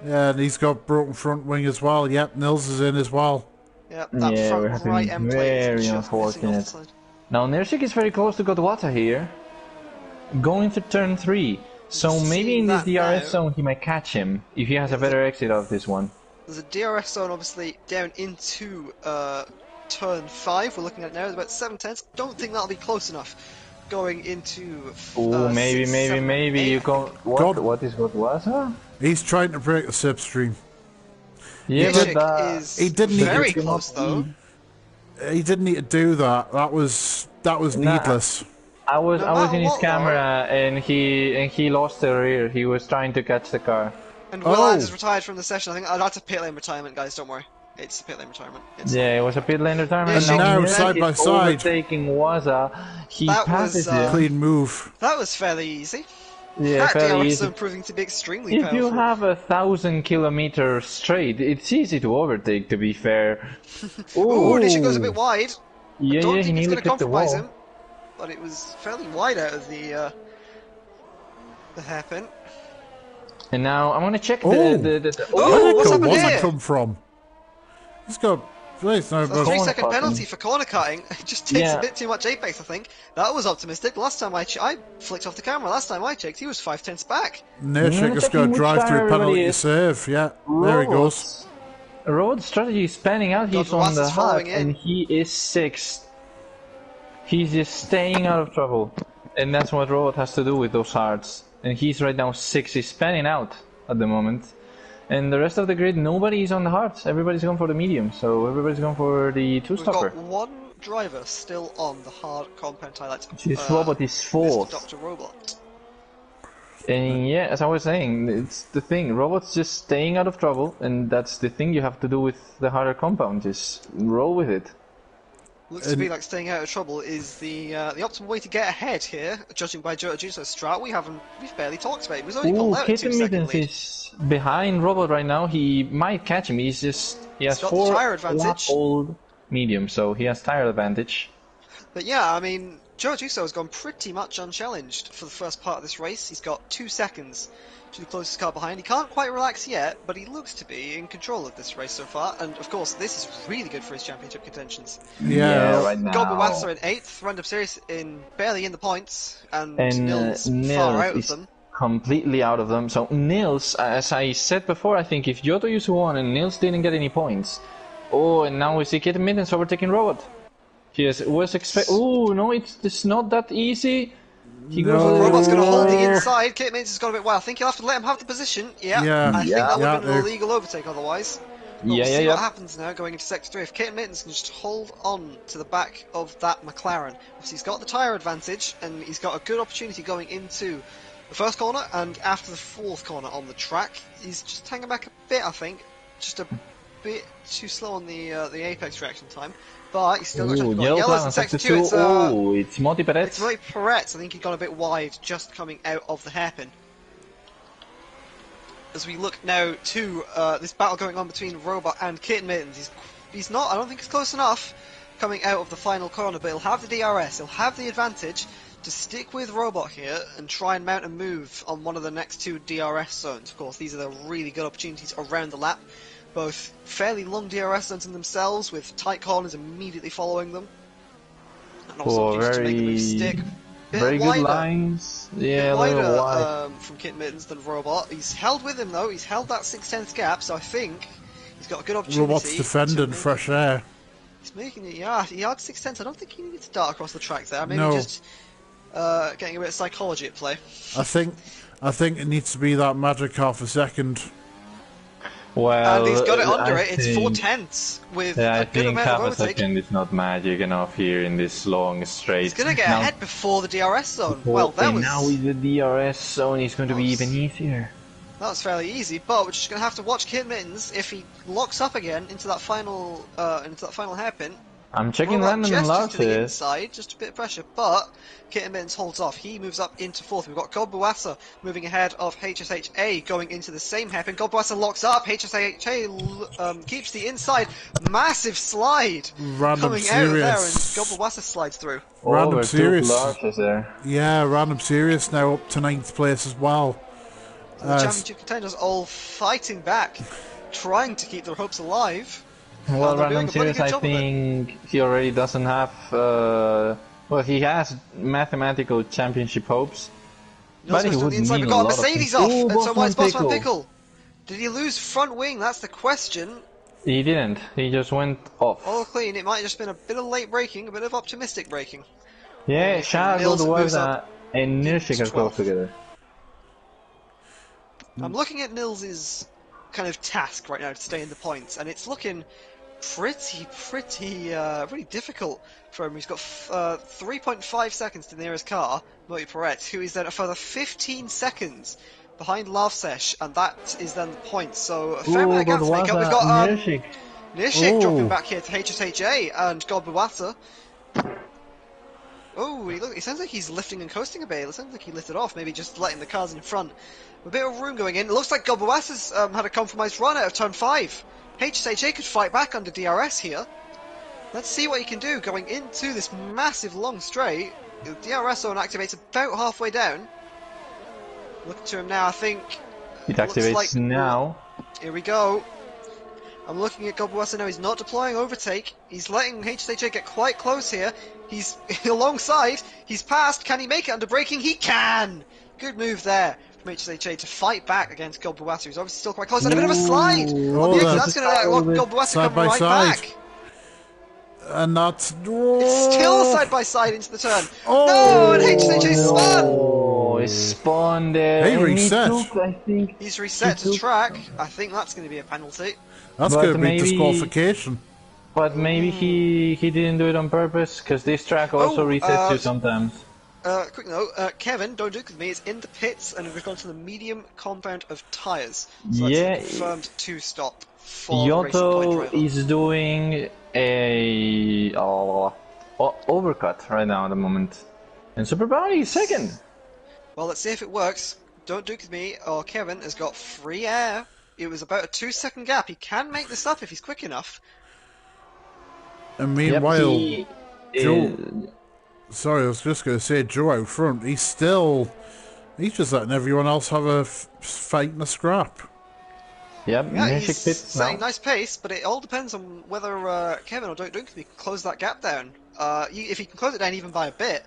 Yeah, and he's got broken front wing as well. Yep, Nils is in as well. Yeah, that Yeah, we're front having right end plate is very just missing off unfortunate. the side. Now Nersik is very close to Godwata here. Going to turn 3. So maybe in this Seeing that DRS now. zone he might catch him, if he has a better exit out of this one. There's a DRS zone obviously down into turn 5. We're looking at it now. There's about 7 tenths. Don't think that'll be close enough going into. Oh, maybe, 6, 7, maybe 8, you I go. think. What is Godwata? He's trying to break the slipstream. Yeah, Ishik but is he didn't need very to- close though. He didn't need to do that. That was needless. I was No matter in his what, camera and he lost the rear. He was trying to catch the car. And Will Oh. Lance is retired from the session. I think I'd have to pit lane retirement, guys. Don't worry. it's a pit lane retirement. It's Yeah, it was a pit lane retirement. Yeah, And now Nils side by is side. overtaking Waza. He That passes was, him. Clean move. That was fairly easy. Yeah, That fairly DRS easy. zone proving to be extremely If powerful. you have 1,000 kilometers straight, it's easy to overtake, to be fair. Ooh, Nisha goes a bit wide. Yeah, Don't yeah, he think it's nearly going to clipped the compromise wall. him, but it was fairly wide out of the hairpin. And now I'm gonna check Oh. the Where Oh, did what's happened Waza here? come from? He's got. Place now, A but 3-second cutting. penalty for corner cutting. It just takes Yeah. a bit too much apex, I think. That was optimistic. Last time I flicked off the camera. Last time I checked, he was 5/10 back. Nurshik has got a checking which drive tire through everybody penalty to is. save. Yeah, there he goes. Road strategy is panning out. He's Dodger on the is hot, following in. and he is 6th. He's just staying out of trouble, and that's what Robot has to do with those hards. And he's right now 6th. He's panning out at the moment. And the rest of the grid, nobody is on the hards. Everybody's going for the medium, so everybody's going for the We've two-stopper. got one driver still on the hard compound highlights. This Robot is 4th. Mr. Dr. Robot. And yeah, as I was saying, it's the thing. Robot's just staying out of trouble, and that's the thing you have to do with the harder compound. Just roll with it. Looks to be like staying out of trouble is the optimal way to get ahead here, judging by Jota Juso's strat. We've barely talked about it. It was only pulled out a Kitten 2-second Mittens lead. is behind Robot right now. He might catch him. He has got the 4 tire advantage. old medium, so he has tire advantage. But yeah, I mean, Jota Juso has gone pretty much unchallenged for the first part of this race. He's got 2 seconds to the closest car behind. He can't quite relax yet, but he looks to be in control of this race so far. And of course, this is really good for his championship contentions. Yeah, right now. Gobawassa in 8th, Random Series barely in the points, and And Nils far Nils out of is them. completely out of them. So Nils, as I said before, I think if Jota Yusu won and Nils didn't get any points. Oh, and now we see Kitten Mittens overtaking Robot. Yes, was expect. Oh no, it's not that easy. He goes. Robot's going to hold the inside. Kit Mittens has got a bit wild. I think you'll have to let him have the position. Yeah, Yeah. I think that would have been an Yeah. illegal overtake otherwise. But Yeah, we'll see yeah. what happens now going into Sector 3. If Kit Mittens can just hold on to the back of that McLaren. Obviously, he's got the tyre advantage, and he's got a good opportunity going into the first corner, and after the 4th corner on the track. He's just hanging back a bit, I think. Just a bit too slow on the apex reaction time. But he's still got Ooh, got yellow yellows flag in on Sector sector 2. 2. Oh, it's Monty It's Perez. really Perez. I think he got a bit wide just coming out of the hairpin. As we look now to this battle going on between Robot and Kitten Mittens, he's not, I don't think he's close enough coming out of the final corner, but he'll have the DRS, he'll have the advantage to stick with Robot here and try and mount a move on one of the next 2 DRS zones. Of course, these are the really good opportunities around the lap. Both fairly long DRS zones in themselves, with tight corners immediately following them. And also opportunities to make the move stick. Bit very good wider. lines. Yeah, a Wider little wide. from Kit Mittens than Robot. He's held with him though. He's held that 6/10 gap, so I think he's got a good opportunity. Robot's defending fresh air. He's making it. Yeah, he had 6/10. I don't think he needed to dart across the track there. Maybe No. just getting a bit of psychology at play. I think it needs to be that magic half a second. Well, And he's got it under I it. It's think- 4/10 with Yeah, I a good think amount half of a overtake. second is not magic enough here in this long straight. He's gonna get Now- ahead before the DRS zone. Well, that and was now with the DRS zone, it's going to be Close. even easier. fairly easy. But we're just gonna have to watch Kit Mittens if he locks up again into that final hairpin. I'm checking Robot random and gestures to the losses. inside, just a bit of pressure, but Kitten Mittens holds off. He moves up into 4th. We've got Gobawassa moving ahead of HSHA going into the same hairpin. Gobawassa locks up. HSHA keeps the inside. Massive slide Random coming out of there, and serious. Gobawassa slides through. Random Over serious. two losses there. Yeah, random serious now up to 9th place as well. So the championship contenders all fighting back, trying to keep their hopes alive. Well, And they're doing random a bloody series, good I job of it. think he already doesn't have. Well, he has mathematical championship hopes. Nils But he goes to would the inside. mean We've a got a lot of Mercedes things. off, Ooh, and so mine's Bosman Bossman Pickle. Pickle. Did he lose front wing? That's the question. He didn't. He just went off. All clean. It might have just been a bit of late braking, a bit of optimistic braking. Yeah, Shah, Nils moves Godwaza, up and Nirschik are 12th. close together. I'm looking at Nils's kind of task right now to stay in the points, and it's looking pretty difficult for him. He's got 3.5 seconds to the nearest car, Moti Perez, who is then a further 15 seconds behind Lavsesh, and that is then the points. So a fair amount of gap to make up. We've got Nirschik. Nishik dropping Oh. back here to HSHA and Godbuata. Oh, he sounds like he's lifting and coasting a bit. It sounds like he lifted off, maybe just letting the cars in front. A bit of room going in. It looks like Godbuata's had a compromised run out of turn 5. HSHA could fight back under DRS here. Let's see what he can do going into this massive long straight. The DRS zone activates about halfway down. Look to him now, I think. It activates like, now. Here we go. I'm looking at Godbuata now. He's not deploying overtake. He's letting HSHA get quite close here. He's alongside. He's passed. Can he make it under braking? He can! Good move there from HSHA to fight back against Godbuata, who's obviously still quite close. And a bit of a slide! Oh, That's going to let Godbuata side come by right side. back. And that's... It's still side by side into the turn. Oh, no, and HSHA spun! Oh, he spun there. He and reset. took, I think. He's reset to track. I think that's going to be a penalty. That's But going to be maybe- disqualification. But maybe he didn't do it on purpose, because this track also resets you sometimes. Quick note, Kevin, don't duke with me, is in the pits and we've gone to the medium compound of tyres. So Yeah. that's a confirmed 2-stop for the Racing Point Yoto driver. is doing a overcut right now at the moment. And Super Bounty is second. Well, let's see if it works. Don't duke with me, or Kevin has got free air. It was about a 2-second gap. He can make this up if he's quick enough. And meanwhile, he Joe... is- Sorry, I was just going to say, Joe out front, he's just letting everyone else have a fight and a scrap. Yep, Yeah, Nishik he's pits setting now. nice pace, but it all depends on whether Kevin or Don't Duke can close that gap down. If he can close it down even by a bit,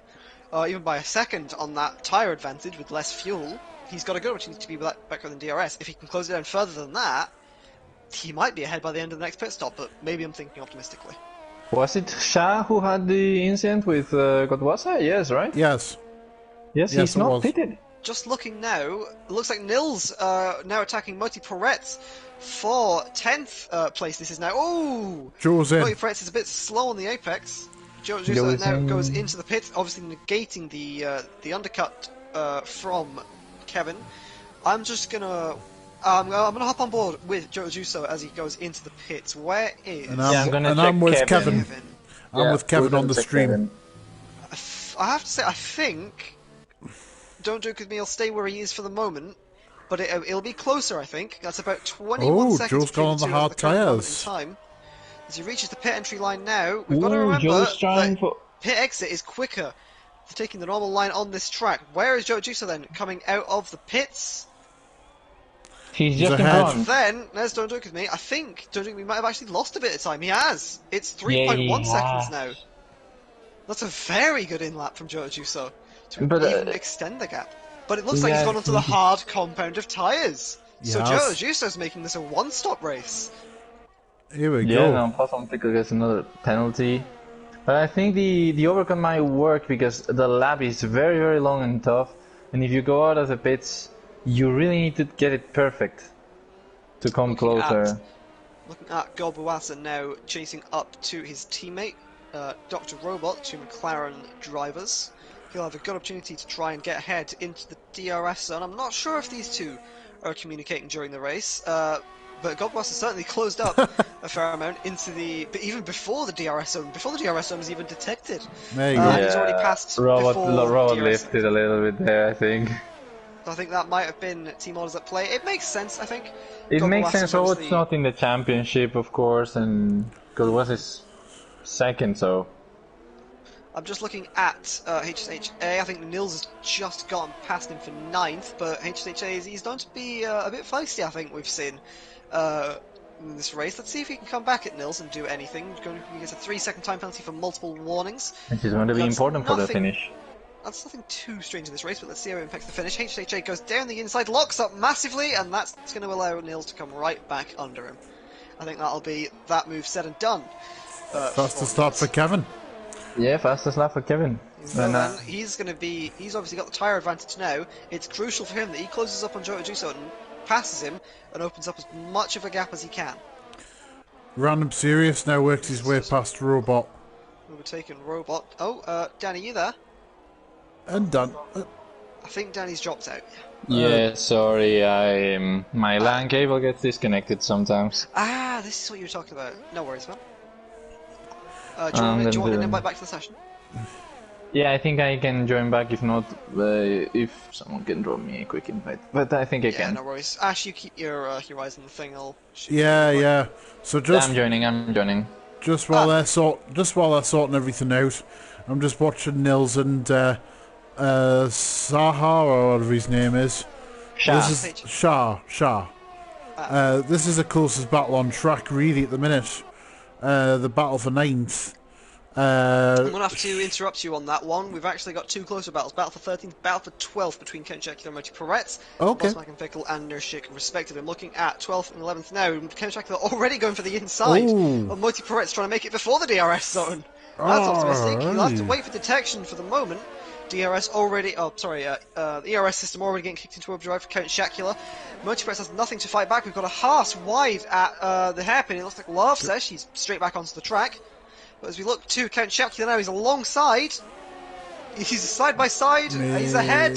even by a second on that tyre advantage with less fuel, he's got a good opportunity to be back than DRS. If he can close it down further than that, he might be ahead by the end of the next pit stop, but maybe I'm thinking optimistically. Was it Shah who had the incident with Godwasa? Yes, right? Yes. Yes, Yes, he's it not was. pitted. Just looking now, it looks like Nils now attacking Moti Perez for 10th place. This is now. Oh! Joe's in. Moti Perez is a bit slow on the apex. Joe Goes Juice now in. goes into the pit, obviously negating the undercut from Kevin. I'm just gonna. I'm gonna hop on board with Joe Juso as he goes into the pits. Where is? And Yeah, I'm gonna and check I'm with Kevin. Kevin. I'm with Kevin on the stream. I have to say, I think Don't Joke With Me will stay where he is for the moment, but it'll be closer, I think. That's about 21 Oh, seconds. Joe's gone on the between two hard at current moment tyres. in time. As he reaches the pit entry line now, we've got to Ooh, remember Joe's trying that for... pit exit is quicker than taking the normal line on this track. Where is Joe Juso then? Coming out of the pits? He's He's just in ahead. front. Then, there's Don't Joke With Me. I think Don't Joke With Me might have actually lost a bit of time. He has. It's 3.1 Yeah, he seconds has. now. That's a very good in-lap from Joe Juso to But, even extend the gap. But it looks like he's yeah, gone onto the hard compound of tyres. So Yes. Joe Juso's making this a one-stop race. Here we Yeah, go. no, possible Pickle gets another penalty. But I think the overcut might work because the lap is very, very long and tough. And if you go out of the pits, you really need to get it perfect to come closer. Looking at Godbuata now chasing up to his teammate, Dr. Robot, two McLaren drivers. He'll have a good opportunity to try and get ahead into the DRS zone. I'm not sure if these two are communicating during the race, but Godbuata certainly closed up a fair amount into but even before the DRS zone, before the DRS zone was even detected. There you go. And he's already passed Robot before DRS. lifted a little bit there, I think. I think that might have been team orders at play. It makes sense, I think. It makes Godbuata's sense, Robot's obviously- not in the championship, of course, and Godwas is second, so... I'm just looking at HSHA. I think Nils has just gotten past him for 9th, but HSHA he's known to be a bit feisty, I think we've seen in this race. Let's see if he can come back at Nils and do anything. He gets a 3-second time penalty for multiple warnings. Which is going to be That's important for the nothing- finish. That's nothing too strange in this race, but let's see how it impacts the finish. HSHA goes down the inside, locks up massively, and that's going to allow Nils to come right back under him. I think that'll be that move said and done. Fastest start for Kevin. Yeah, fastest lap for Kevin. Well, And, then, he's obviously got the tyre advantage now. It's crucial for him that he closes up on Joe Juso and passes him and opens up as much of a gap as he can. Random Serious now works his way past Robot. We were taking Robot. Oh, Danny, you there? And done. I think Danny's dropped out. Yeah, sorry, my LAN cable gets disconnected sometimes. Ah, this is what you were talking about. No worries, man. Do you want an invite back to the session? Yeah, I think I can join back. If not, if someone can drop me a quick invite, but I think I can. Yeah, no worries. Ash, you keep your eyes on the thing. I'll shoot Yeah. So just I'm joining. Just while they're sorting everything out, I'm just watching Nils and Saha, or whatever his name is. Shah. This is Shah. This is the closest battle on track, really, at the minute. The battle for 9th. I'm going to have to interrupt you on that one. We've actually got two closer battles. Battle for 13th, battle for 12th between Count Chocula and Mochi Peretz. Okay. Bossmack and Fickle and Nurshik, respectively. I'm looking at 12th and 11th now. Count Chocula already going for the inside. Ooh. Of Mochi Peretz trying to make it before the DRS zone. That's optimistic. You'll have to wait for detection for the moment. DRS already... Oh, sorry. The ERS system already getting kicked into overdrive for Count Chocula. Mochi Peretz has nothing to fight back. We've got a Haas wide at the hairpin. It looks like Love says she's straight back onto the track. But as we look to Count Chocula now, he's alongside. He's side by side. He's ahead.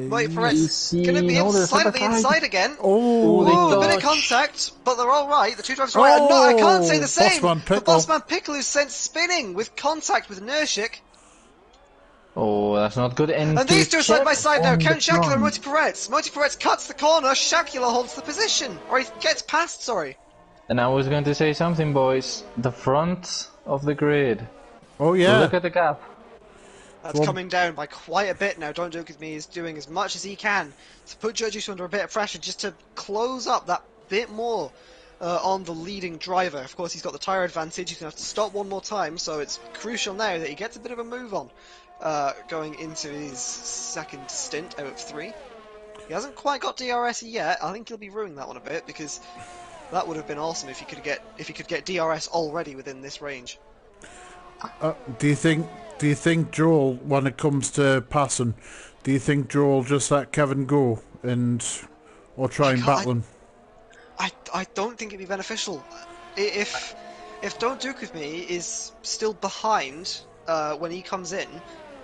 Mochi Peretz going to be able to slide at the inside again. Oh, a bit of contact, but they're all right. The two drivers are right. And no, I can't say the same. Bossman Pickle is sent spinning with contact with Nurshik. Oh, that's not good. And these two are side by side now. Count Chocula and Mochi Peretz. Mochi Peretz cuts the corner. Chocula holds the position, or he gets past. Sorry. And I was going to say something, boys. The front of the grid. Oh yeah. Look at the gap. That's coming down by quite a bit now. Don't Joke With Me is doing as much as he can to put Joe Juice under a bit of pressure, just to close up that bit more on the leading driver. Of course, he's got the tyre advantage. He's going to have to stop one more time, so it's crucial now that he gets a bit of a move on going into his second stint out of 3. He hasn't quite got DRS yet. I think he'll be ruining that one a bit, because that would have been awesome if he could get DRS already within this range. Do you think Joel, when it comes to passing, do you think Joel just let Kevin go or try and battle him? I don't think it'd be beneficial. If Don't Duke With Me is still behind when he comes in,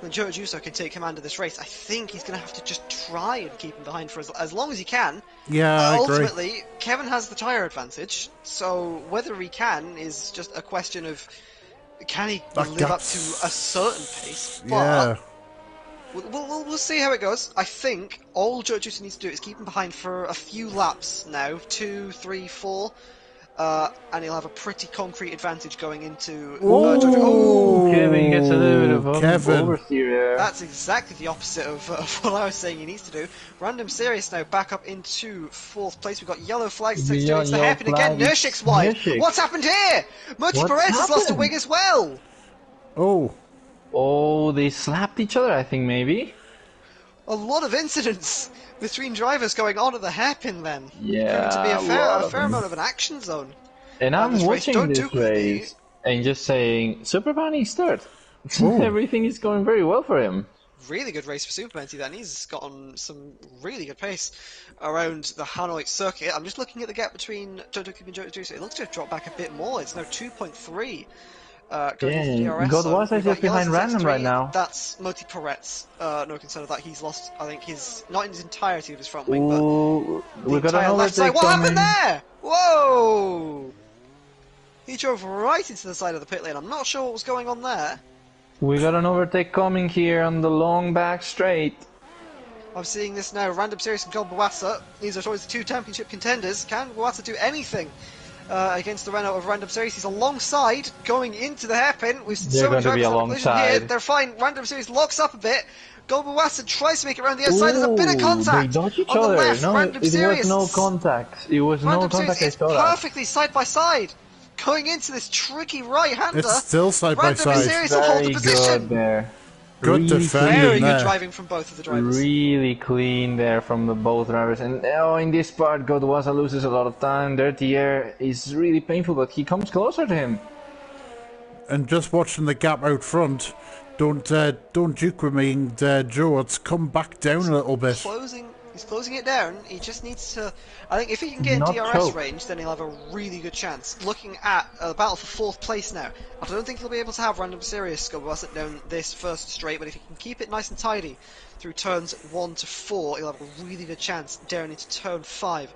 then Joe Juso can take command of this race. I think he's going to have to just try and keep him behind for as long as he can. Yeah, I agree. Ultimately, Kevin has the tyre advantage, so whether he can is just a question of can he live up to a certain pace. But yeah. We'll see how it goes. I think all Joe Juso needs to do is keep him behind for a few laps now, 2, 3, 4. And he'll have a pretty concrete advantage going into Kevin gets a little bit of oversteer. That's exactly the opposite of what I was saying he needs to do. Random Serious now back up into 4th place. We've got yellow flags to the hairpin again. Nurshik's wide. What's happened here? Mochi Perez has lost a wing as well. Oh, they slapped each other, I think, maybe. A lot of incidents between drivers going on at the hairpin then. Yeah. Going to be a fair amount of an action zone. And I'm watching this race and just saying, Super Bunny's third. Everything is going very well for him. Really good race for Super Bunny then. He's got on some really good pace around the Hanoi circuit. I'm just looking at the gap between Jojo and Jojo Juice. It looks to have dropped back a bit more. It's now 2.3. God was I just behind Random right now. That's Moti Peretz. No concern of that. He's lost, I think, not in his entirety of his front wing, but we got an left side. What happened coming. there? Whoa! He drove right into the side of the pit lane. I'm not sure what was going on there. We got an overtake coming here on the long back straight. I'm seeing this now. Random Series and Golbawasa. These are towards the 2 championship contenders. Can Bawasa do anything against the Renault of Random Series? He's alongside, going into the hairpin. We've seen so many drivers have a collision here. They're fine. Random Series locks up a bit. Golbawasa tries to make it around the outside. There's a bit of contact they dodge each on other. the left. No, Random it Series. was no contact. It was no contact. It's perfectly side by side. Going into this tricky right-hander. It's still side by side. Random Series will hold the position. Good there. Good defending. Very good driving from both of the drivers. Really clean there from the both drivers. And in this part, Godwasa loses a lot of time. Dirty Air is really painful, but he comes closer to him. And just watching the gap out front, don't Duke With Me and Joe, it's come back down a little bit. He's He's closing it down. He just needs to... I think if he can get in Not DRS choke. range, then he'll have a really good chance. Looking at the battle for 4th place now, I don't think he'll be able to have Random Serious go bust it down this first straight, but if he can keep it nice and tidy through turns 1 to 4, he'll have a really good chance down into turn 5.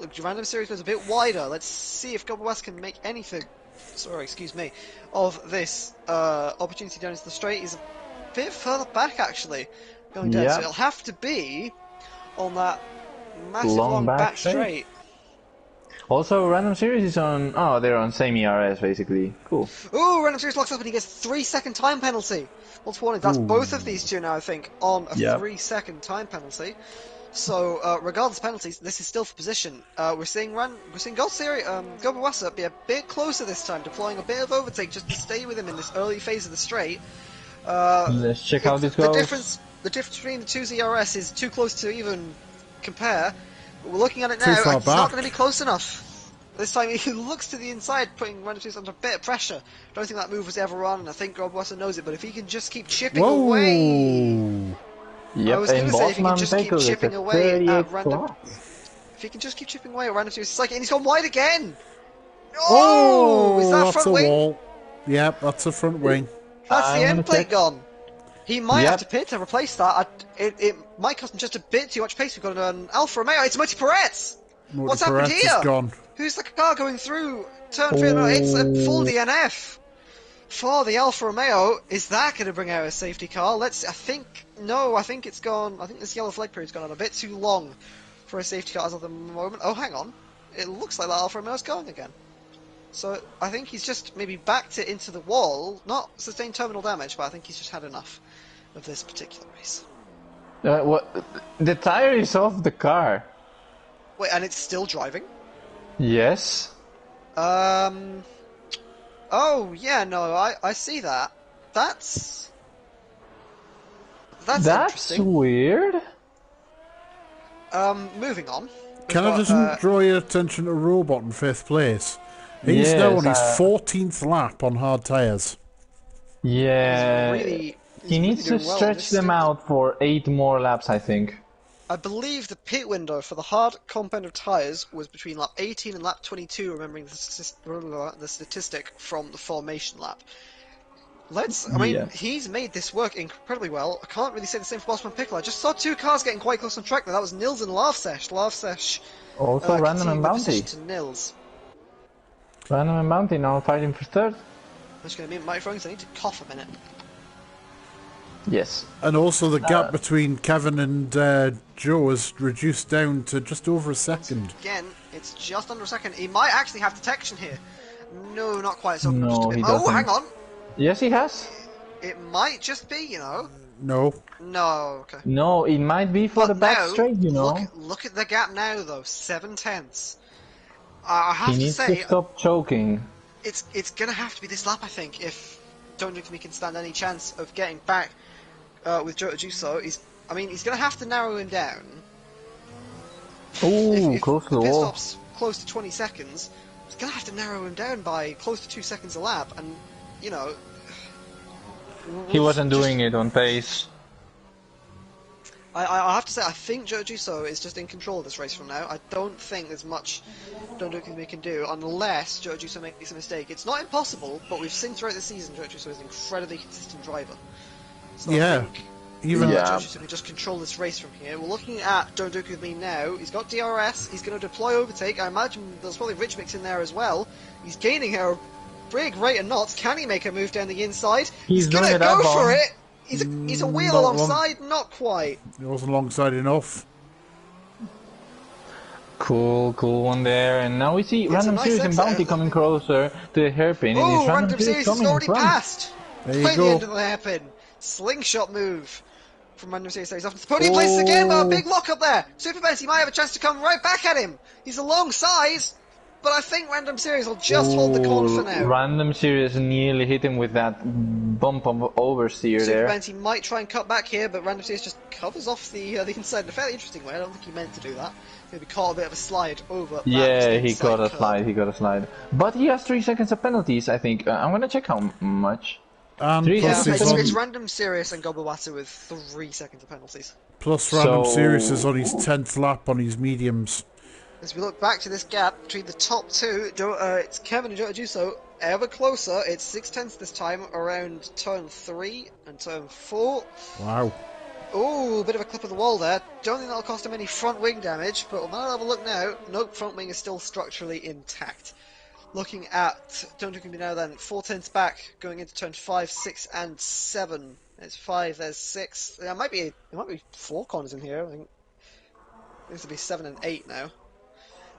Look, Random Serious goes a bit wider. Let's see if Goblin West can make anything, sorry, excuse me, of this opportunity down into the straight. He's a bit further back, actually, going down, so it'll have to be on that massive long back straight. Also, Random Series is on... Oh, they're on same ERS, basically. Cool. Ooh, Random Series locks up and he gets a 3-second time penalty. What's warning? That's both of these two now, I think, on a 3-second time penalty. So, regardless of penalties, this is still for position. We're seeing Gobawasa be a bit closer this time, deploying a bit of overtake just to stay with him in this early phase of the straight. Let's check how this goes. The difference between the two ERS is too close to even compare. But we're looking at it now, and it's not going to be close enough. This time he looks to the inside, putting Random Series under a bit of pressure. I don't think that move was ever on, and I think Gobawasa knows it, but if he can just keep chipping away... Yep, I was going to say, if he can just keep chipping away at Random... If he can just keep chipping away at Random Series, and he's gone wide again! Oh! Is that front wing? Wall. Yep, that's a front wing. That's the end plate gone. He might have to pit to replace that. It might cost him just a bit too much pace. We've got an Alfa Romeo. It's Multi Perez! What's happened here? Is gone. Who's the car going through? Turn 3. No, it's a full DNF for the Alfa Romeo. Is that going to bring out a safety car? I think it's gone. I think this yellow flag period's gone on a bit too long for a safety car as of the moment. Oh, hang on. It looks like that Alfa Romeo's going again. So I think he's just maybe backed it into the wall, not sustained terminal damage, but I think he's just had enough of this particular race. What? The tire is off the car. Wait, and it's still driving? Yes. Oh, yeah, no, I see that. That's interesting. Weird. Moving on. Can I just draw your attention to Robot in 5th place? He's now on his 14th lap on hard tyres. Yeah. He needs to well stretch them out for 8 more laps, I think. I believe the pit window for the hard compound of tyres was between lap 18 and lap 22, remembering the statistic from the formation lap. He's made this work incredibly well. I can't really say the same for Bossman Pickle. I just saw 2 cars getting quite close on track there. That was Nils and Lavsesh. Also Random and Bounty. To Nils. Random and Bounty now fighting for 3rd. I'm just going to mute my microphone because I need to cough a minute. Yes. And also the gap between Kevin and Joe is reduced down to just over a second. Again, it's just under a second. He might actually have detection here. No, not quite. So no, he doesn't. Oh, hang on. Yes, he has. It might just be, you know. No. No, okay. No, it might be for the back straight, you know. Look at the gap now, though. 7 tenths. I have he needs to stop choking. It's going to have to be this lap, I think, if Don't Drink Me can stand any chance of getting back with Jota Juso. He's going to have to narrow him down. Ooh, close to the wall. Pit stop's close to 20 seconds. He's going to have to narrow him down by close to 2 seconds a lap, and, you know... He wasn't doing it on pace. I have to say, I think Jota Juso is just in control of this race from now. I don't think there's much Don't Drink Me can do, unless Jota Juso makes a mistake. It's not impossible, but we've seen throughout the season Jota Juso is an incredibly consistent driver. So yeah. I think Jota Juso can just control this race from here. We're looking at Don't Drink With Me now. He's got DRS, he's going to deploy overtake. I imagine there's probably Rich Mix in there as well. He's gaining a big rate of knots. Can he make a move down the inside? He's going to go for it! He's a wheel alongside, not quite. He wasn't alongside enough. Cool one there. And now we see Random Series and Bounty coming closer to the hairpin. Oh, Random Series has already passed! There you By go. the end of the hairpin. Slingshot move from Random Series. He's off the podium places again, but a big lock up there. Super Benz, he might have a chance to come right back at him. He's alongside, but I think Random Series will just hold the corner for now. Random Series nearly hit him with that bump of oversteer Super there. Benz, he might try and cut back here, but Random Series just covers off the inside in a fairly interesting way. I don't think he meant to do that. Maybe caught a bit of a slide over. Yeah, he got a slide. But he has 3 seconds of penalties, I think. I'm gonna check how much. And 3 plus seconds he's of it's on, random serious and Gobawata with 3 seconds of penalties. plus random So- serious is on his 10th lap on his mediums. As we look back to this gap between the top two, it's Kevin and Jota Juso ever closer. It's 6 tenths this time around turn 3 and turn 4. Wow. Ooh, a bit of a clip of the wall there. Don't think that'll cost him any front wing damage, but we'll have a look now. Nope, front wing is still structurally intact. Looking at, don't look at me now then, 4 tenths back, going into turn 5, 6, and 7. There's 5, there's 6. There might be 4 corners in here. I think this will be 7 and 8 now.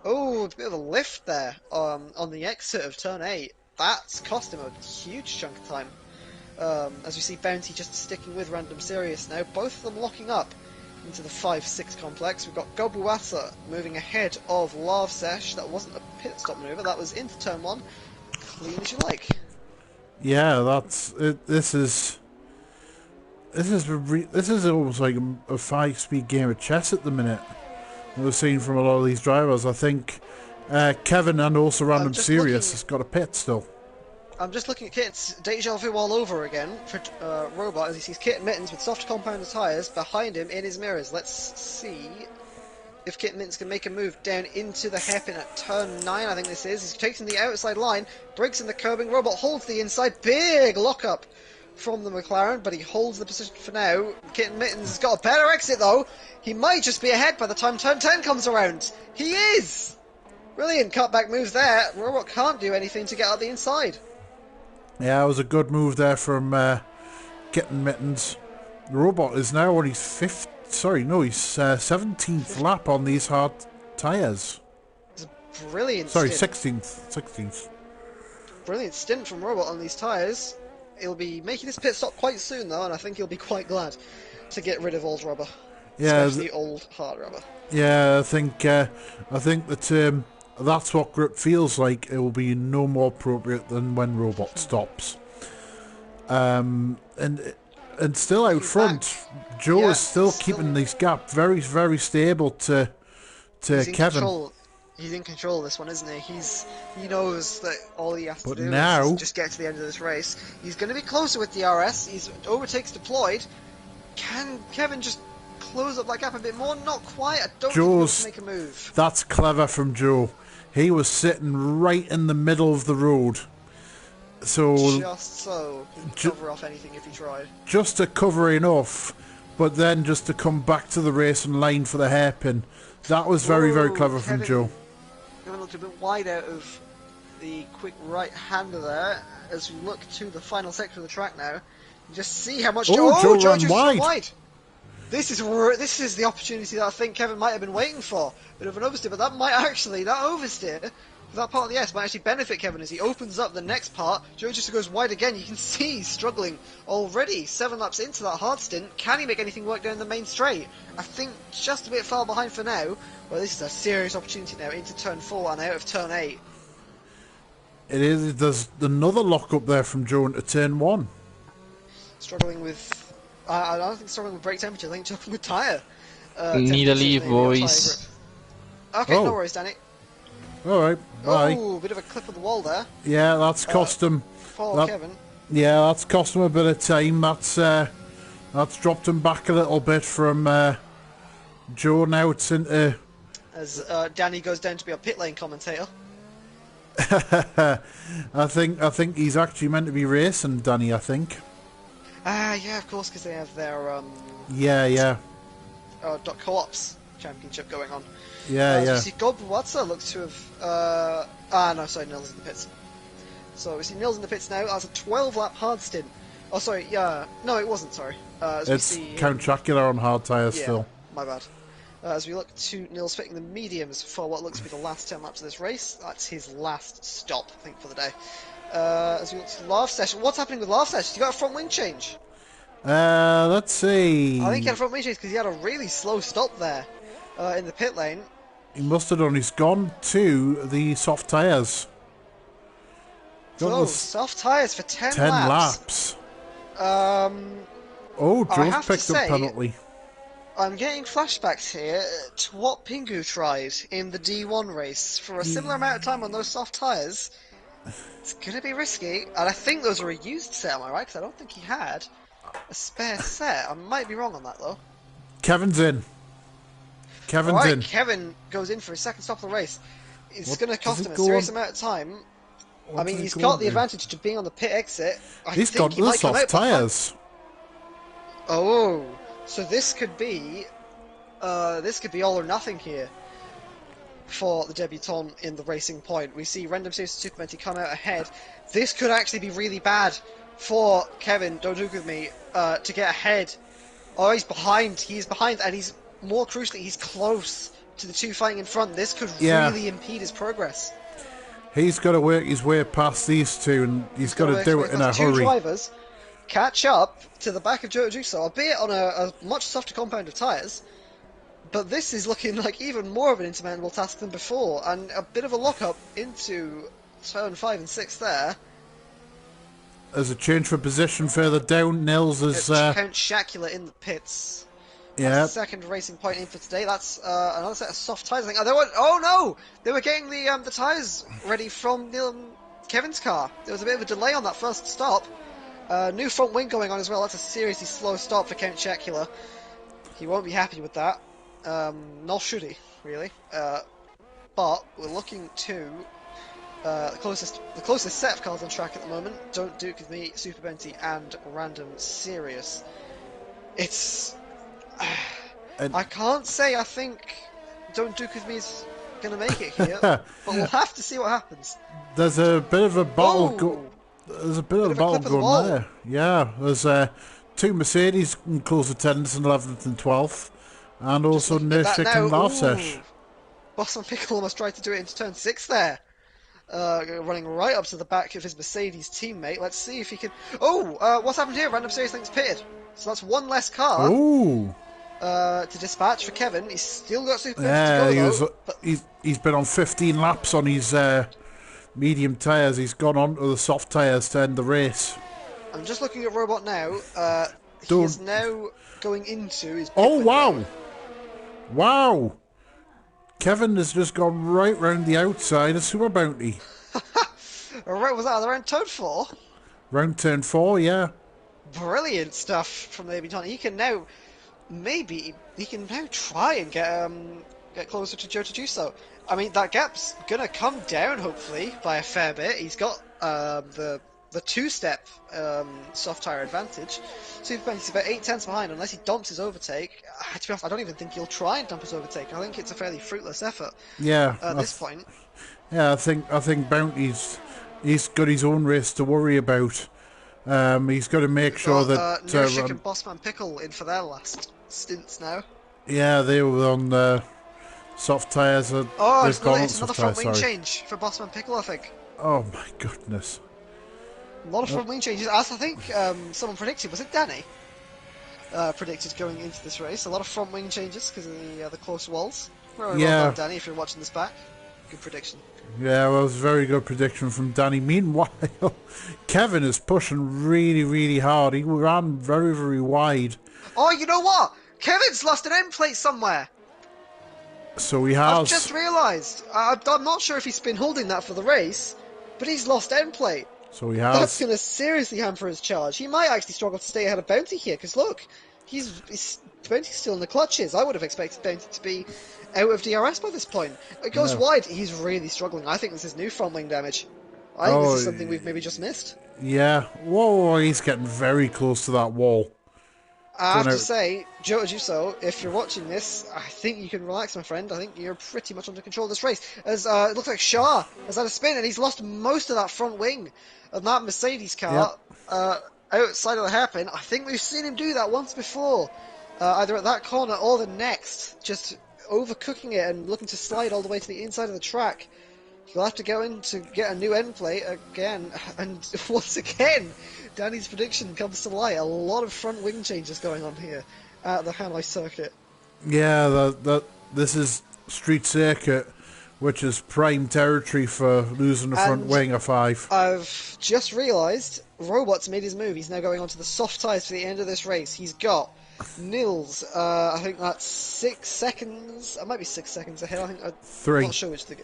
Oh, it's a bit of a lift there on the exit of turn 8. That's cost him a huge chunk of time. As we see Bounty just sticking with Random Serious now, both of them locking up into the 5-6 complex. We've got Gobuwata moving ahead of Lavsesh. That wasn't a pit stop maneuver, that was into turn 1. Clean as you like. Yeah, that's it. This is almost like a 5-speed game of chess at the minute. We've seen from a lot of these drivers. I think Kevin and also Random Serious has got a pit still. I'm just looking at Kit's deja vu all over again for Robot as he sees Kit Mittens with soft compounded tyres behind him in his mirrors. Let's see if Kit Mittens can make a move down into the hairpin at turn 9, I think this is. He's taking the outside line, breaks in the curbing, Robot holds the inside, big lockup from the McLaren, but he holds the position for now. Kit Mittens has got a better exit though. He might just be ahead by the time turn 10 comes around. He is! Brilliant cutback moves there. Robot can't do anything to get out the inside. Yeah, it was a good move there from Kitten Mittens. The Robot is now on his 17th lap on these hard tyres. It's a brilliant Sorry, stint. 16th. Brilliant stint from Robot on these tyres. He'll be making this pit stop quite soon though, and I think he'll be quite glad to get rid of old rubber. Yeah, Especially old hard rubber. yeah. I think that that's what grip feels like. It will be no more appropriate than when Robot stops. And still out front, Joe is still keeping this gap very, very stable to Kevin. He's in control of this one, isn't he? He knows that all he has to do now, is just get to the end of this race. He's going to be closer with the RS. He's overtakes deployed. Can Kevin just close up that gap a bit more? Not quite. I don't think he'll make a move. That's clever from Joe. He was sitting right in the middle of the road. So just so he could cover off anything if he tried. Just to cover enough, but then just to come back to the racing line for the hairpin. That was very, very clever from Joe. Kevin looked a bit wide out of the quick right-hander there. As we look to the final sector of the track now, you just see how much Joe ran wide. This is the opportunity that I think Kevin might have been waiting for. Bit of an oversteer, but that oversteer for that part of the S might actually benefit Kevin as he opens up the next part. Joe just goes wide again. You can see he's struggling already. 7 laps into that hard stint. Can he make anything work down the main straight? I think just a bit far behind for now. Well, this is a serious opportunity now into turn 4 and out of turn 8. It is. There's another lock up there from Joe into turn 1. Struggling with... I don't think struggling with brake temperature. I think struggling with tyre. Need a leave, boys. Okay, no worries, Danny. Alright, bye. Oh, bit of a clip of the wall there. Yeah, that's cost him. Kevin. Yeah, that's cost him a bit of time. That's dropped him back a little bit from Joe. Now it's into... As Danny goes down to be a pit lane commentator. I think he's actually meant to be racing, Danny, I think. Yeah, of course, because they have their Yeah. co-ops championship going on. Yeah. So we see Gobwatsa looks to have... no, sorry, Nils in the pits. So we see Nils in the pits now. That's a 12-lap hard stint. Oh, sorry, yeah. No, it wasn't, sorry. It's Count Chocula on hard tyres still. My bad. As we look to Nils fitting the mediums for what looks to be the last 10 laps of this race. That's his last stop, I think, for the day. As we look to Lavsesh. What's happening with Lavsesh? You got a front wing change? Let's see. I think he had a front wing change because he had a really slow stop there in the pit lane. He must have done. He's gone to the soft tyres. Soft tyres for 10 laps. Joe's picked up penalty. I'm getting flashbacks here to what Pingu tried in the D1 race. For a similar amount of time on those soft tyres, It's going to be risky, and I think those are a used set, am I right? Because I don't think he had a spare set. I might be wrong on that, though. Kevin's in. Kevin's Alright, in. Kevin goes in for his second stop of the race. It's What going to does cost it him a go serious on? amount of time. What I mean, does it he's go got on the to? advantage to being on the pit exit. He's think got he the might come soft out behind. tyres. Oh, so this could be all or nothing here for the debutant in the Racing Point. We see Random Series Super Venti come out ahead. This could actually be really bad for Kevin, don't joke with me, to get ahead. Oh, he's behind, and he's, more crucially, he's close to the two fighting in front. This could Yeah. really impede his progress. He's got to work his way past these two, and he's got to do it in a Two hurry. drivers catch up to the back of Joe Juice, albeit on a much softer compound of tyres. But this is looking like even more of an insurmountable task than before, and a bit of a lock-up into turn 5 and 6 there. There's a change for position further down. Nils is... It's Count Shacula in the pits. yeah. That's the second Racing Point in for today. That's another set of soft tyres. I think. Oh no! They were getting the tyres ready from Kevin's car. There was a bit of a delay on that first stop. New front wing going on as well. That's a seriously slow stop for Count Shacula. He won't be happy with that. Nor should he, really. But we're looking to the closest set of cars on track at the moment. Don't Duke with me, Super Venti, and Random Serious. It's... And- I can't say I think Don't Duke with me is going to make it here, but we'll have to see what happens. There's a bit of a battle Oh! There's a bit of a of a battle clip of the going wall. there. Yeah, there's two Mercedes in close attendance in 11th and 12th, and also looking at that Nurshik and now, Larsesh. Bosman Pickle almost tried to do it into turn 6 there. Running right up to the back of his Mercedes teammate. Let's see if he can... Oh! What's happened here? Random Series thinks pitted. So that's one less car Ooh! to dispatch for Kevin. He's still got Super Yeah, to go, though. But he's been on 15 laps on his medium tyres. He's gone on to the soft tyres to end the race. I'm just looking at Robot now. He Don't- is now going into his pit Oh, window. wow! Wow! Kevin has just gone right round the outside of Super Bounty. Alright, was that around turn 4? Round turn 4, yeah. Brilliant stuff from the debutant. He can now try and get closer to Joe Tajuso. I mean, that gap's gonna come down hopefully by a fair bit. He's got the two-step soft tyre advantage. Super Ben's about 8 tenths behind unless he dumps his overtake. To be honest, I don't even think he'll try and dump his overtake. I think it's a fairly fruitless effort Yeah. at this point. Yeah, I think Bounty's he's got his own race to worry about. He's got to make sure that Nurshik and Bossman Pickle in for their last stints now. yeah, they were on soft tyres. Oh, they've gone on it's another soft front tyres. wing Sorry. change for Bossman Pickle, I think. Oh my goodness! A lot of front wing changes, as I think someone predicted. Was it Danny? Predicted going into this race. A lot of front wing changes because of the close walls. Well Yeah. done, Danny, if you're watching this back. Good prediction. Yeah, well, it was a very good prediction from Danny. Meanwhile, Kevin is pushing really, really hard. He ran very, very wide. Oh, you know what? Kevin's lost an end plate somewhere. So he I've has. just realised. I'm not sure if he's been holding that for the race, but he's lost end plate. So he That's has. going to seriously hamper his charge. He might actually struggle to stay ahead of Bounty here, because look, Bounty's still in the clutches. I would have expected Bounty to be out of DRS by this point. It goes No. wide. He's really struggling. I think this is new front wing damage. I think this Oh, is something we've maybe just missed. Yeah. Whoa, he's getting very close to that wall. I have know. to say, Joe Ajuso, if you're watching this, I think you can relax, my friend. I think you're pretty much under control of this race. As it looks like Shah has had a spin, and he's lost most of that front wing of that Mercedes car outside of the hairpin. I think we've seen him do that once before, either at that corner or the next, just overcooking it and looking to slide all the way to the inside of the track. He'll have to go in to get a new end plate again, and once again, Danny's prediction comes to light. A lot of front wing changes going on here at the Hanoi circuit. Yeah, this is street circuit, which is prime territory for losing the front And wing of 5. I've just realised Robot's made his move. He's now going on to the soft tyres for the end of this race. He's got Nils, I think that's 6 seconds. It might be 6 seconds ahead. I'm 3. not sure which the...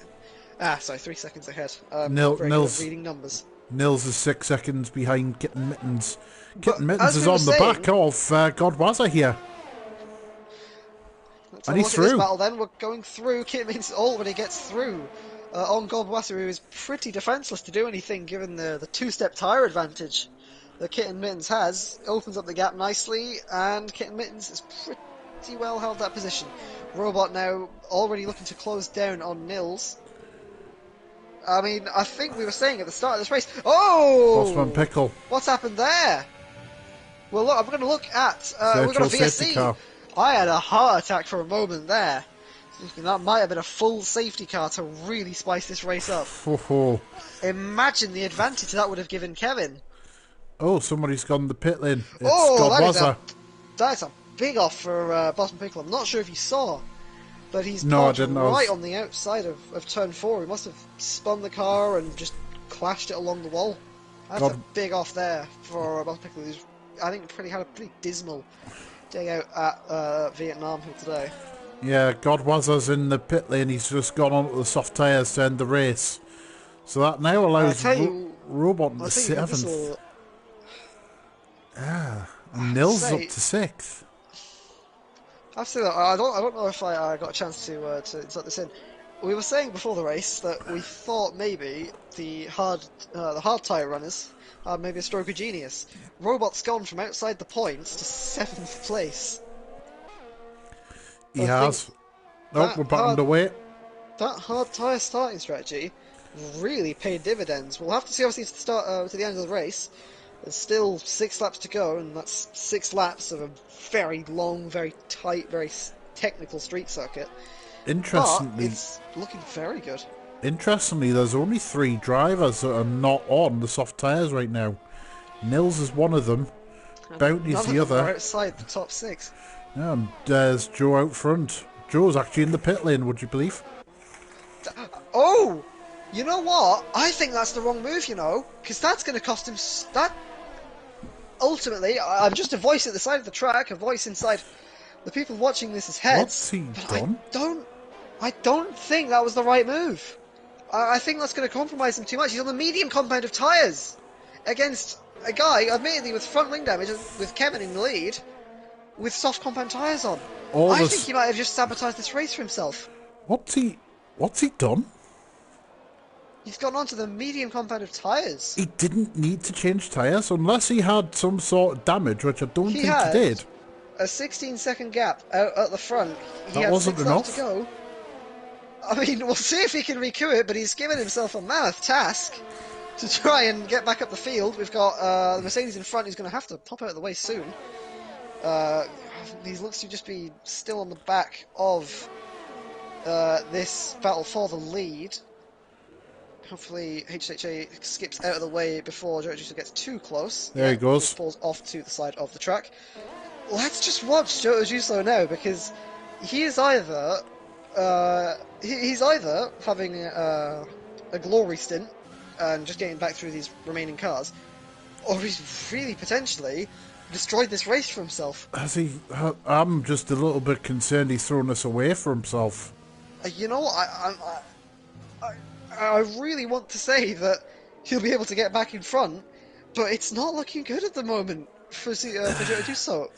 Sorry, 3 seconds ahead. Nil, Not very good at reading numbers. Nils is 6 seconds behind Kitten Mittens. But Kitten Mittens as is we were on the saying- back of Godwazza here. Let's And have a he's look at this through. battle then. We're going through. Kitmins already gets through. On Goldwasser, who is pretty defenseless to do anything given the two-step tyre advantage that Kitten Mittens has. Opens up the gap nicely, and Kitten Mittens has pretty well held that position. Robot now already looking to close down on Nils. I mean, I think we were saying at the start of this race... Oh! Bossman Pickle. What's happened there? Well, look, I'm going to look at... we've got a Virtual safety car. VSC. I had a heart attack for a moment there. Thinking that might have been a full safety car to really spice this race up. Oh, Imagine the advantage that would have given Kevin. Somebody's gone the pit lane. It's that Godwazza. is a big off for Bossman Pickle. I'm not sure if you saw, but he's No, I parked didn't. right on the outside of turn 4. He must have spun the car and just clashed it along the wall. That's a big off there for Bossman Pickle, who's, I think, had a pretty dismal day out at Vietnam here today. Yeah, Godwazza's in the pit lane. He's just gone onto the soft tyres to end the race. So that now allows Robot to 7th. And Nils up to 6th. I have to say that I don't know if I got a chance to insert this in. We were saying before the race that we thought maybe the hard tyre runners are maybe a stroke of genius. Robot's gone from outside the points to 7th place. He has. Nope, we're back underway. That hard tyre starting strategy really paid dividends. We'll have to see obviously to the end of the race. There's still 6 laps to go, and that's 6 laps of a very long, very tight, very technical street circuit. Interestingly, but it's looking very good. Interestingly, there's only 3 drivers that are not on the soft tyres right now. Nils is one of them. Bounty's the other. Outside the top 6. And there's Joe out front. Joe's actually in the pit lane, would you believe? Oh! You know what? I think that's the wrong move, because that's going to cost him... That ultimately, I'm just a voice at the side of the track, a voice inside the people watching this as heads. What's he done? I don't think that was the right move. I think that's going to compromise him too much. He's on the medium compound of tyres against a guy, admittedly with front wing damage, with Kevin in the lead, with soft compound tyres on. I think he might have just sabotaged this race for himself. What's he done? He's gone onto the medium compound of tyres. He didn't need to change tyres unless he had some sort of damage, which I don't think he did. A 16-second gap out at the front. That wasn't enough to go. I mean, we'll see if he can recoup it, but he's given himself a mammoth task to try and get back up the field. We've got the Mercedes in front, who's going to have to pop out of the way soon. He looks to just be still on the back of this battle for the lead. Hopefully HHA skips out of the way before Joe Juicer gets too close. There he goes. Falls off to the side of the track. Let's just watch Joe Juicer now, because he is either he's either having a glory stint and just getting back through these remaining cars, or he's really potentially destroyed this race for himself. Has he? I'm just a little bit concerned he's thrown this away for himself. You know, I really want to say that he'll be able to get back in front, but it's not looking good at the moment for Joe Juicer.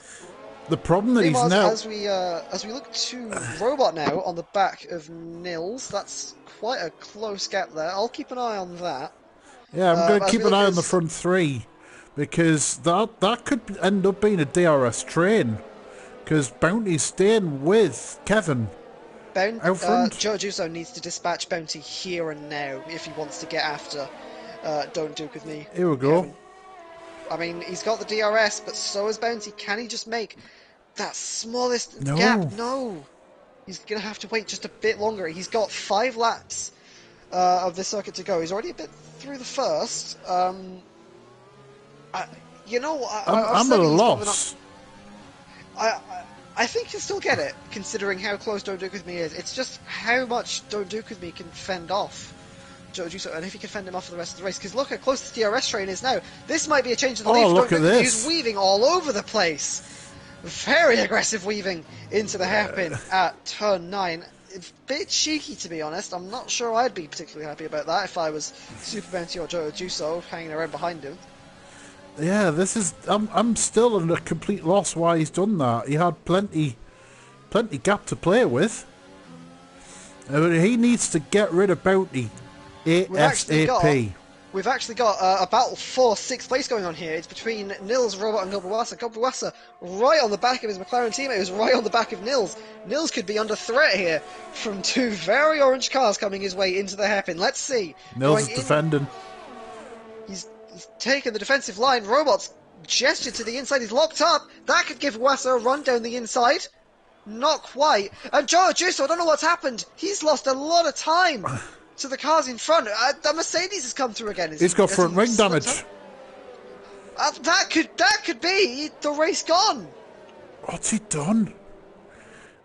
The problem that he's now... As we look to Robot now on the back of Nils, that's quite a close gap there. I'll keep an eye on that. Yeah, I'm going to keep an eye on the front 3, because that could end up being a DRS train, because Bounty's staying with Kevin out front. Joe Juicer needs to dispatch Bounty here and now if he wants to get after Don't Duke With Me. Here we go. Kevin. I mean, he's got the DRS, but so is Bounty. Can he just make that smallest gap? No. He's going to have to wait just a bit longer. He's got 5 laps of this circuit to go. He's already a bit through the first. I'm at a loss. I think he'll still get it, considering how close Don't Duke With Me is. It's just how much Don't Duke With Me can fend off Joe Juicer, and if he can fend him off for the rest of the race. Because look how close this DRS train is now. This might be a change of the lead. Look at this. He's weaving all over the place. Very aggressive weaving into the hairpin at turn 9. A bit cheeky, to be honest. I'm not sure I'd be particularly happy about that if I was Super Bounty or Joe Juso hanging around behind him. Yeah, this is. I'm still in a complete loss why he's done that. He had plenty gap to play with. He needs to get rid of Bounty ASAP. We've actually got a battle for 6th place going on here. It's between Nils, Robot, and Gobawasa. Gobawasa right on the back of his McLaren teammate, who's right on the back of Nils. Nils could be under threat here from 2 very orange cars coming his way into the hairpin. Let's see. Nils is defending. He's taken the defensive line. Robot's gestured to the inside. He's locked up. That could give Wassa a run down the inside. Not quite. And Joe Juso, I don't know what's happened. He's lost a lot of time to the cars in front. The Mercedes has come through again. He's got front wing damage. That could be the race gone. What's he done?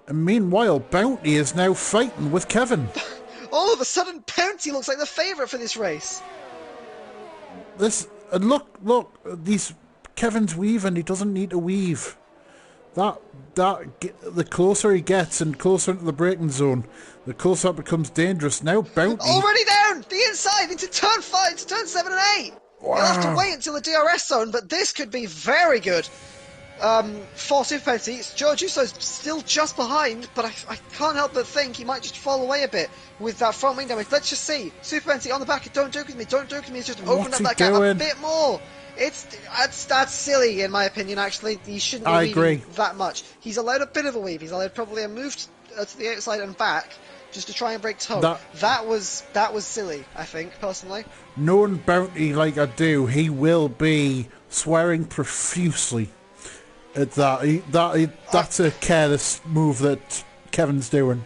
And meanwhile, Bounty is now fighting with Kevin. All of a sudden, Bounty looks like the favourite for this race. Look, these Kevin's weaving. He doesn't need to weave. The closer he gets and closer into the braking zone, the closer it becomes dangerous. Now Bounty already down the inside into turn 5, into turn 7 and 8. Wow. You'll have to wait until the DRS zone, but this could be very good. For Super Bounty, Joe Juso's still just behind, but I can't help but think he might just fall away a bit with that front wing damage. Let's just see. Super Bounty on the back. Don't joke with me. He's just opened up that gap a bit more. That's silly in my opinion. Actually, he shouldn't be weaving that much. He's allowed a bit of a weave. He's allowed probably a move to the outside and back just to try and break toe. That was silly, I think, personally. Knowing Bounty like I do, he will be swearing profusely at that. That's a careless move that Kevin's doing.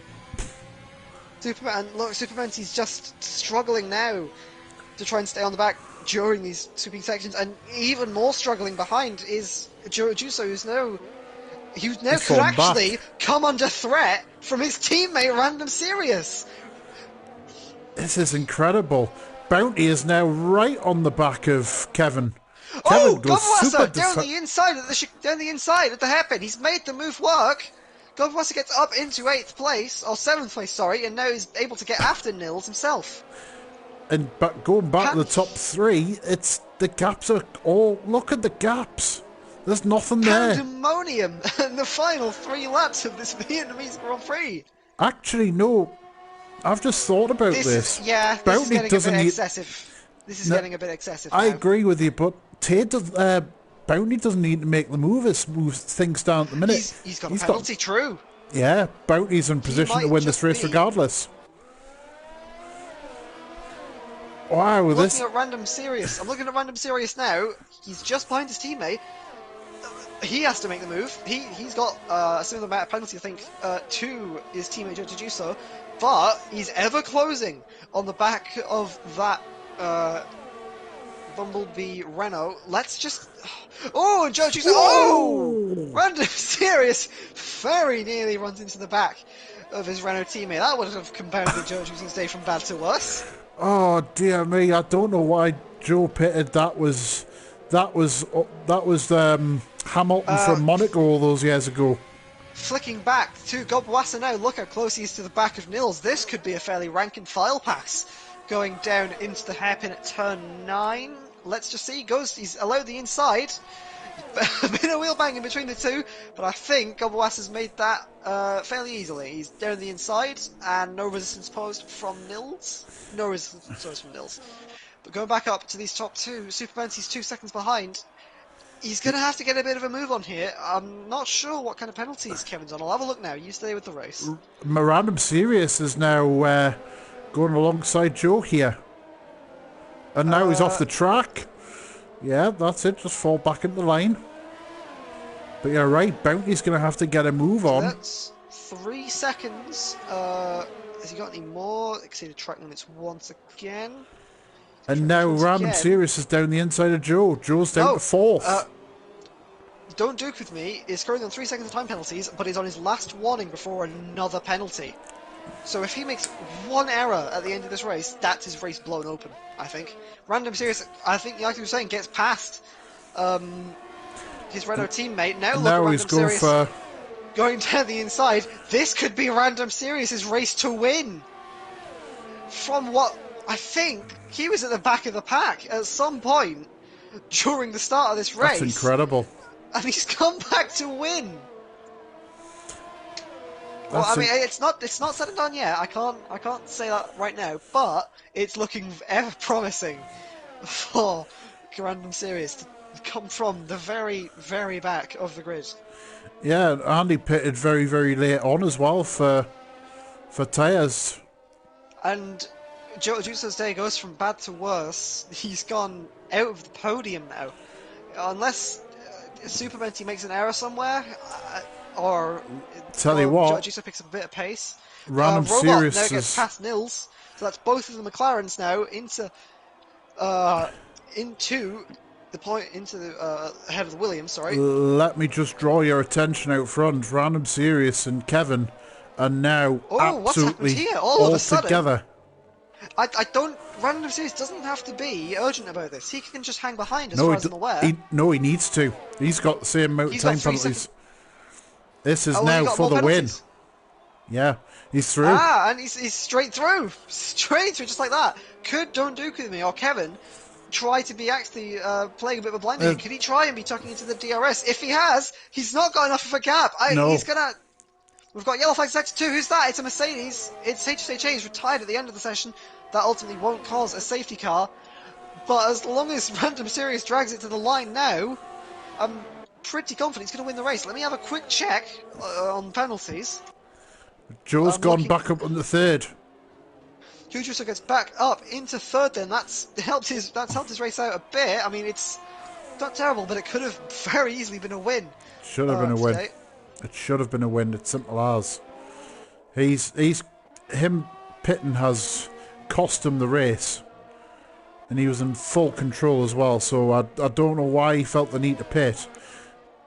Superman's just struggling now to try and stay on the back during these sweeping sections, and even more struggling behind is Joe Juso, who's now could actually come under threat from his teammate Random Serious. This is incredible. Bounty is now right on the back of Kevin. Gobawasa down the inside at the hairpin. He's made the move work. Gobawasa gets up into 8th place, or 7th place, sorry, and now he's able to get after Nils himself. And going back to the top 3, it's the gaps are all. Look at the gaps. There's nothing there. Pandemonium in the final 3 laps of this Vietnamese Grand Prix. Actually, no. I've just thought about this. This is getting a bit excessive. This is getting a bit excessive. I agree with you, but Bounty doesn't need to make the move. It moves things down at the minute. He's got a penalty, true. Yeah, Bounty's in position to win this race regardless. Wow, I'm looking at Random Serious now. He's just behind his teammate. He has to make the move. He's got a similar amount of penalty, I think, to his teammate Joe Juso, but he's ever closing on the back of that Bumblebee Renault. Let's just... Oh, and Joe Juso... Oh! Random Serious very nearly runs into the back of his Renault teammate. That would have compounded Joe Juso's day from bad to worse. Oh dear me! I don't know why Joe pitted. That was Hamilton from Monaco all those years ago. Flicking back to Gobawasa now. Look how close he is to the back of Nils. This could be a fairly rank and file pass going down into the hairpin at turn 9. Let's just see. He's allowed the inside. A bit of wheel banging between the two, but I think Gobawasa's made that fairly easily. He's down the inside, and no resistance posed from Nils. No resistance posed from Nils. But going back up to these top 2, Super Bounty's 2 seconds behind. He's going to have to get a bit of a move on here. I'm not sure what kind of penalties Kevin's on. I'll have a look now. You stay with the race. Random Serious is now going alongside Joe here. And now he's off the track. Yeah, that's it. Just fall back into the line. But you're right. Bounty's going to have to get a move on. That's 3 seconds. Has he got any more? Exceeded track limits once again. And now Random Serious is down the inside of Joe. Joe's down to 4th. Don't Duke with me is currently on 3 seconds of time penalties, but he's on his last warning before another penalty. So if he makes one error at the end of this race, that's his race blown open, I think. Random Serious, I think, like you were saying, gets past his Renault teammate. Now And look at now he's Random going Serious for... going down the inside. This could be Random Serious's race to win. From what I think, he was at the back of the pack at some point during the start of this race. That's incredible. And he's come back to win. Well, I mean, it's not said and done yet. I can't say that right now, but it's looking ever promising for Random Serious to come from the very, very back of the grid. Yeah, Andy pitted very, very late on as well for tyres. And Joe Juso's day goes from bad to worse. He's gone out of the podium now. Unless Supermenti makes an error somewhere, or Tell you what, Joe Juso picks up a bit of pace. Random Robot Serious now is... gets past Nils, so that's both of the McLarens now into the point, into the ahead of the Williams. Sorry. Let me just draw your attention out front. Random Serious and Kevin are now what's happened absolutely here? All of a sudden, together. I don't. Random Series doesn't have to be urgent about this. He can just hang behind, as far as I'm aware. He needs to. He's got the same amount of time penalties. This is now for the win. Yeah, he's through. And he's straight through, just like that. Could Don't Duke with me or Kevin try to be actually playing a bit of a blind game? Could he try and be tucking into the DRS? If he has, he's not got enough of a gap. No. He's gonna. We've got yellow flag sector 2. Who's that? It's a Mercedes. It's HSHA. He's retired at the end of the session. That ultimately won't cause a safety car. But as long as Random Serious drags it to the line now, I'm pretty confident he's going to win the race. Let me have a quick check on penalties. Joe's gone back up on the third. Joe Juso gets back up into third then. That's helped his race out a bit. I mean, it's not terrible, but it could have very easily been a win. Should have been a win. Today. It should have been a win. It's simple as. Him pitting has cost him the race, and he was in full control as well. So I don't know why he felt the need to pit.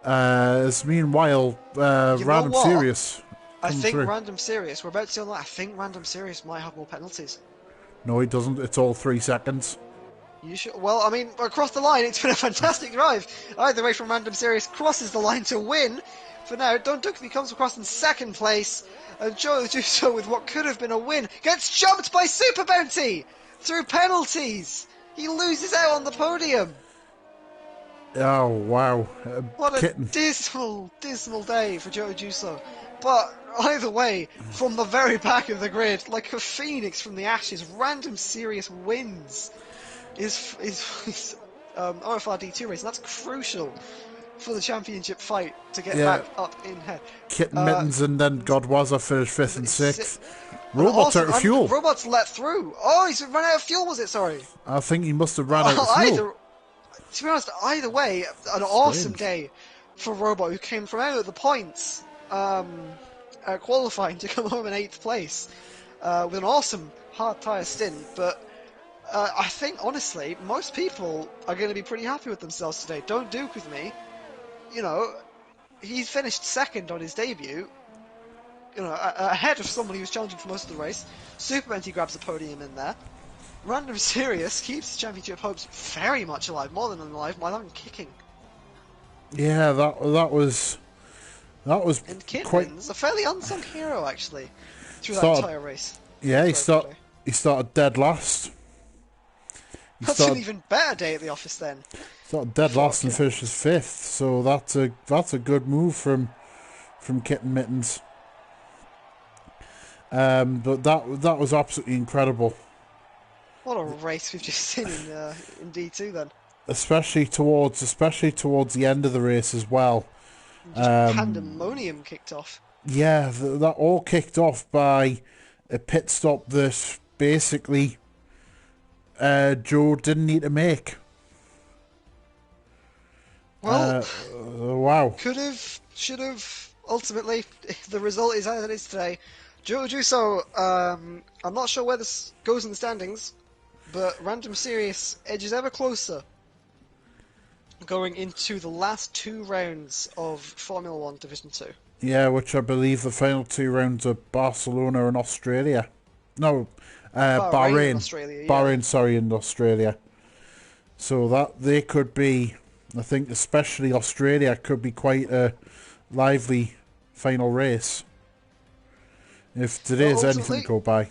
As meanwhile, Random Serious. I think through. Random Serious. We're about to see on that. I think Random Serious might have more penalties. No, he doesn't. It's all 3 seconds. You should. Well, I mean, across the line, it's been a fantastic drive. Either way, from Random Serious crosses the line to win. For now, Don't Duke comes across in second place, and Joe Juso, with what could have been a win, gets jumped by Super Bounty through penalties. He loses out on the podium. Oh wow! What a dismal, dismal day for Joe Juso. But either way, from the very back of the grid, like a phoenix from the ashes, Random Serious wins his OFR D2 race, and that's crucial for the championship fight to get back up in head. Kitten Mittens and then Godwazza finished 5th and 6th. Robot's out of fuel. Robot's let through. Oh, he's run out of fuel, was it? Sorry. I think he must have run out of fuel. To be honest, either way, an awesome day for Robot, who came from out of the points qualifying to come home in 8th place with an awesome hard tyre stint. But I think, honestly, most people are going to be pretty happy with themselves today. Don't Duke with me. You know, he finished second on his debut, you know, ahead of somebody who was challenging for most of the race. Supermenti grabs a podium in there. Random Serious keeps championship hopes very much alive, more than alive, more than kicking. Yeah, that was and Kitman's a fairly unsung hero actually through that entire race. Yeah, he started dead last. That's an even better day at the office then. Started dead last and finishes 5th, so that's a good move from Kitten Mittens. But that was absolutely incredible. What a race we've just seen in D2 then. Especially towards the end of the race as well. Pandemonium kicked off. Yeah, that all kicked off by a pit stop that basically Joe didn't need to make. Well, wow. Could have, should have. Ultimately, the result is as it is today. Joe Juso, I'm not sure where this goes in the standings, but Random Serious edges ever closer going into the last 2 rounds of Formula 1 Division 2. Yeah, which I believe the final 2 rounds are Barcelona and Australia. No, Bahrain. Australia, yeah. Bahrain, sorry, in Australia. So that they could be I think especially Australia could be quite a lively final race if today's anything to go by.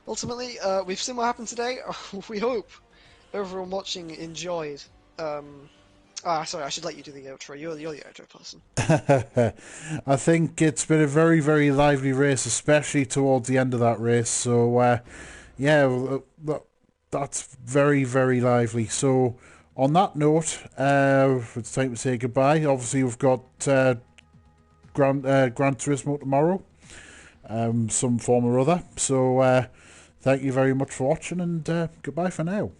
Ultimately, we've seen what happened today. We hope everyone watching enjoyed. Sorry, I should let you do the outro. You're the outro person. I think it's been a very, very lively race, especially towards the end of that race. So, that's very, very lively. So, on that note, it's time to say goodbye. Obviously, we've got Gran Turismo tomorrow, some form or other. So, thank you very much for watching, and goodbye for now.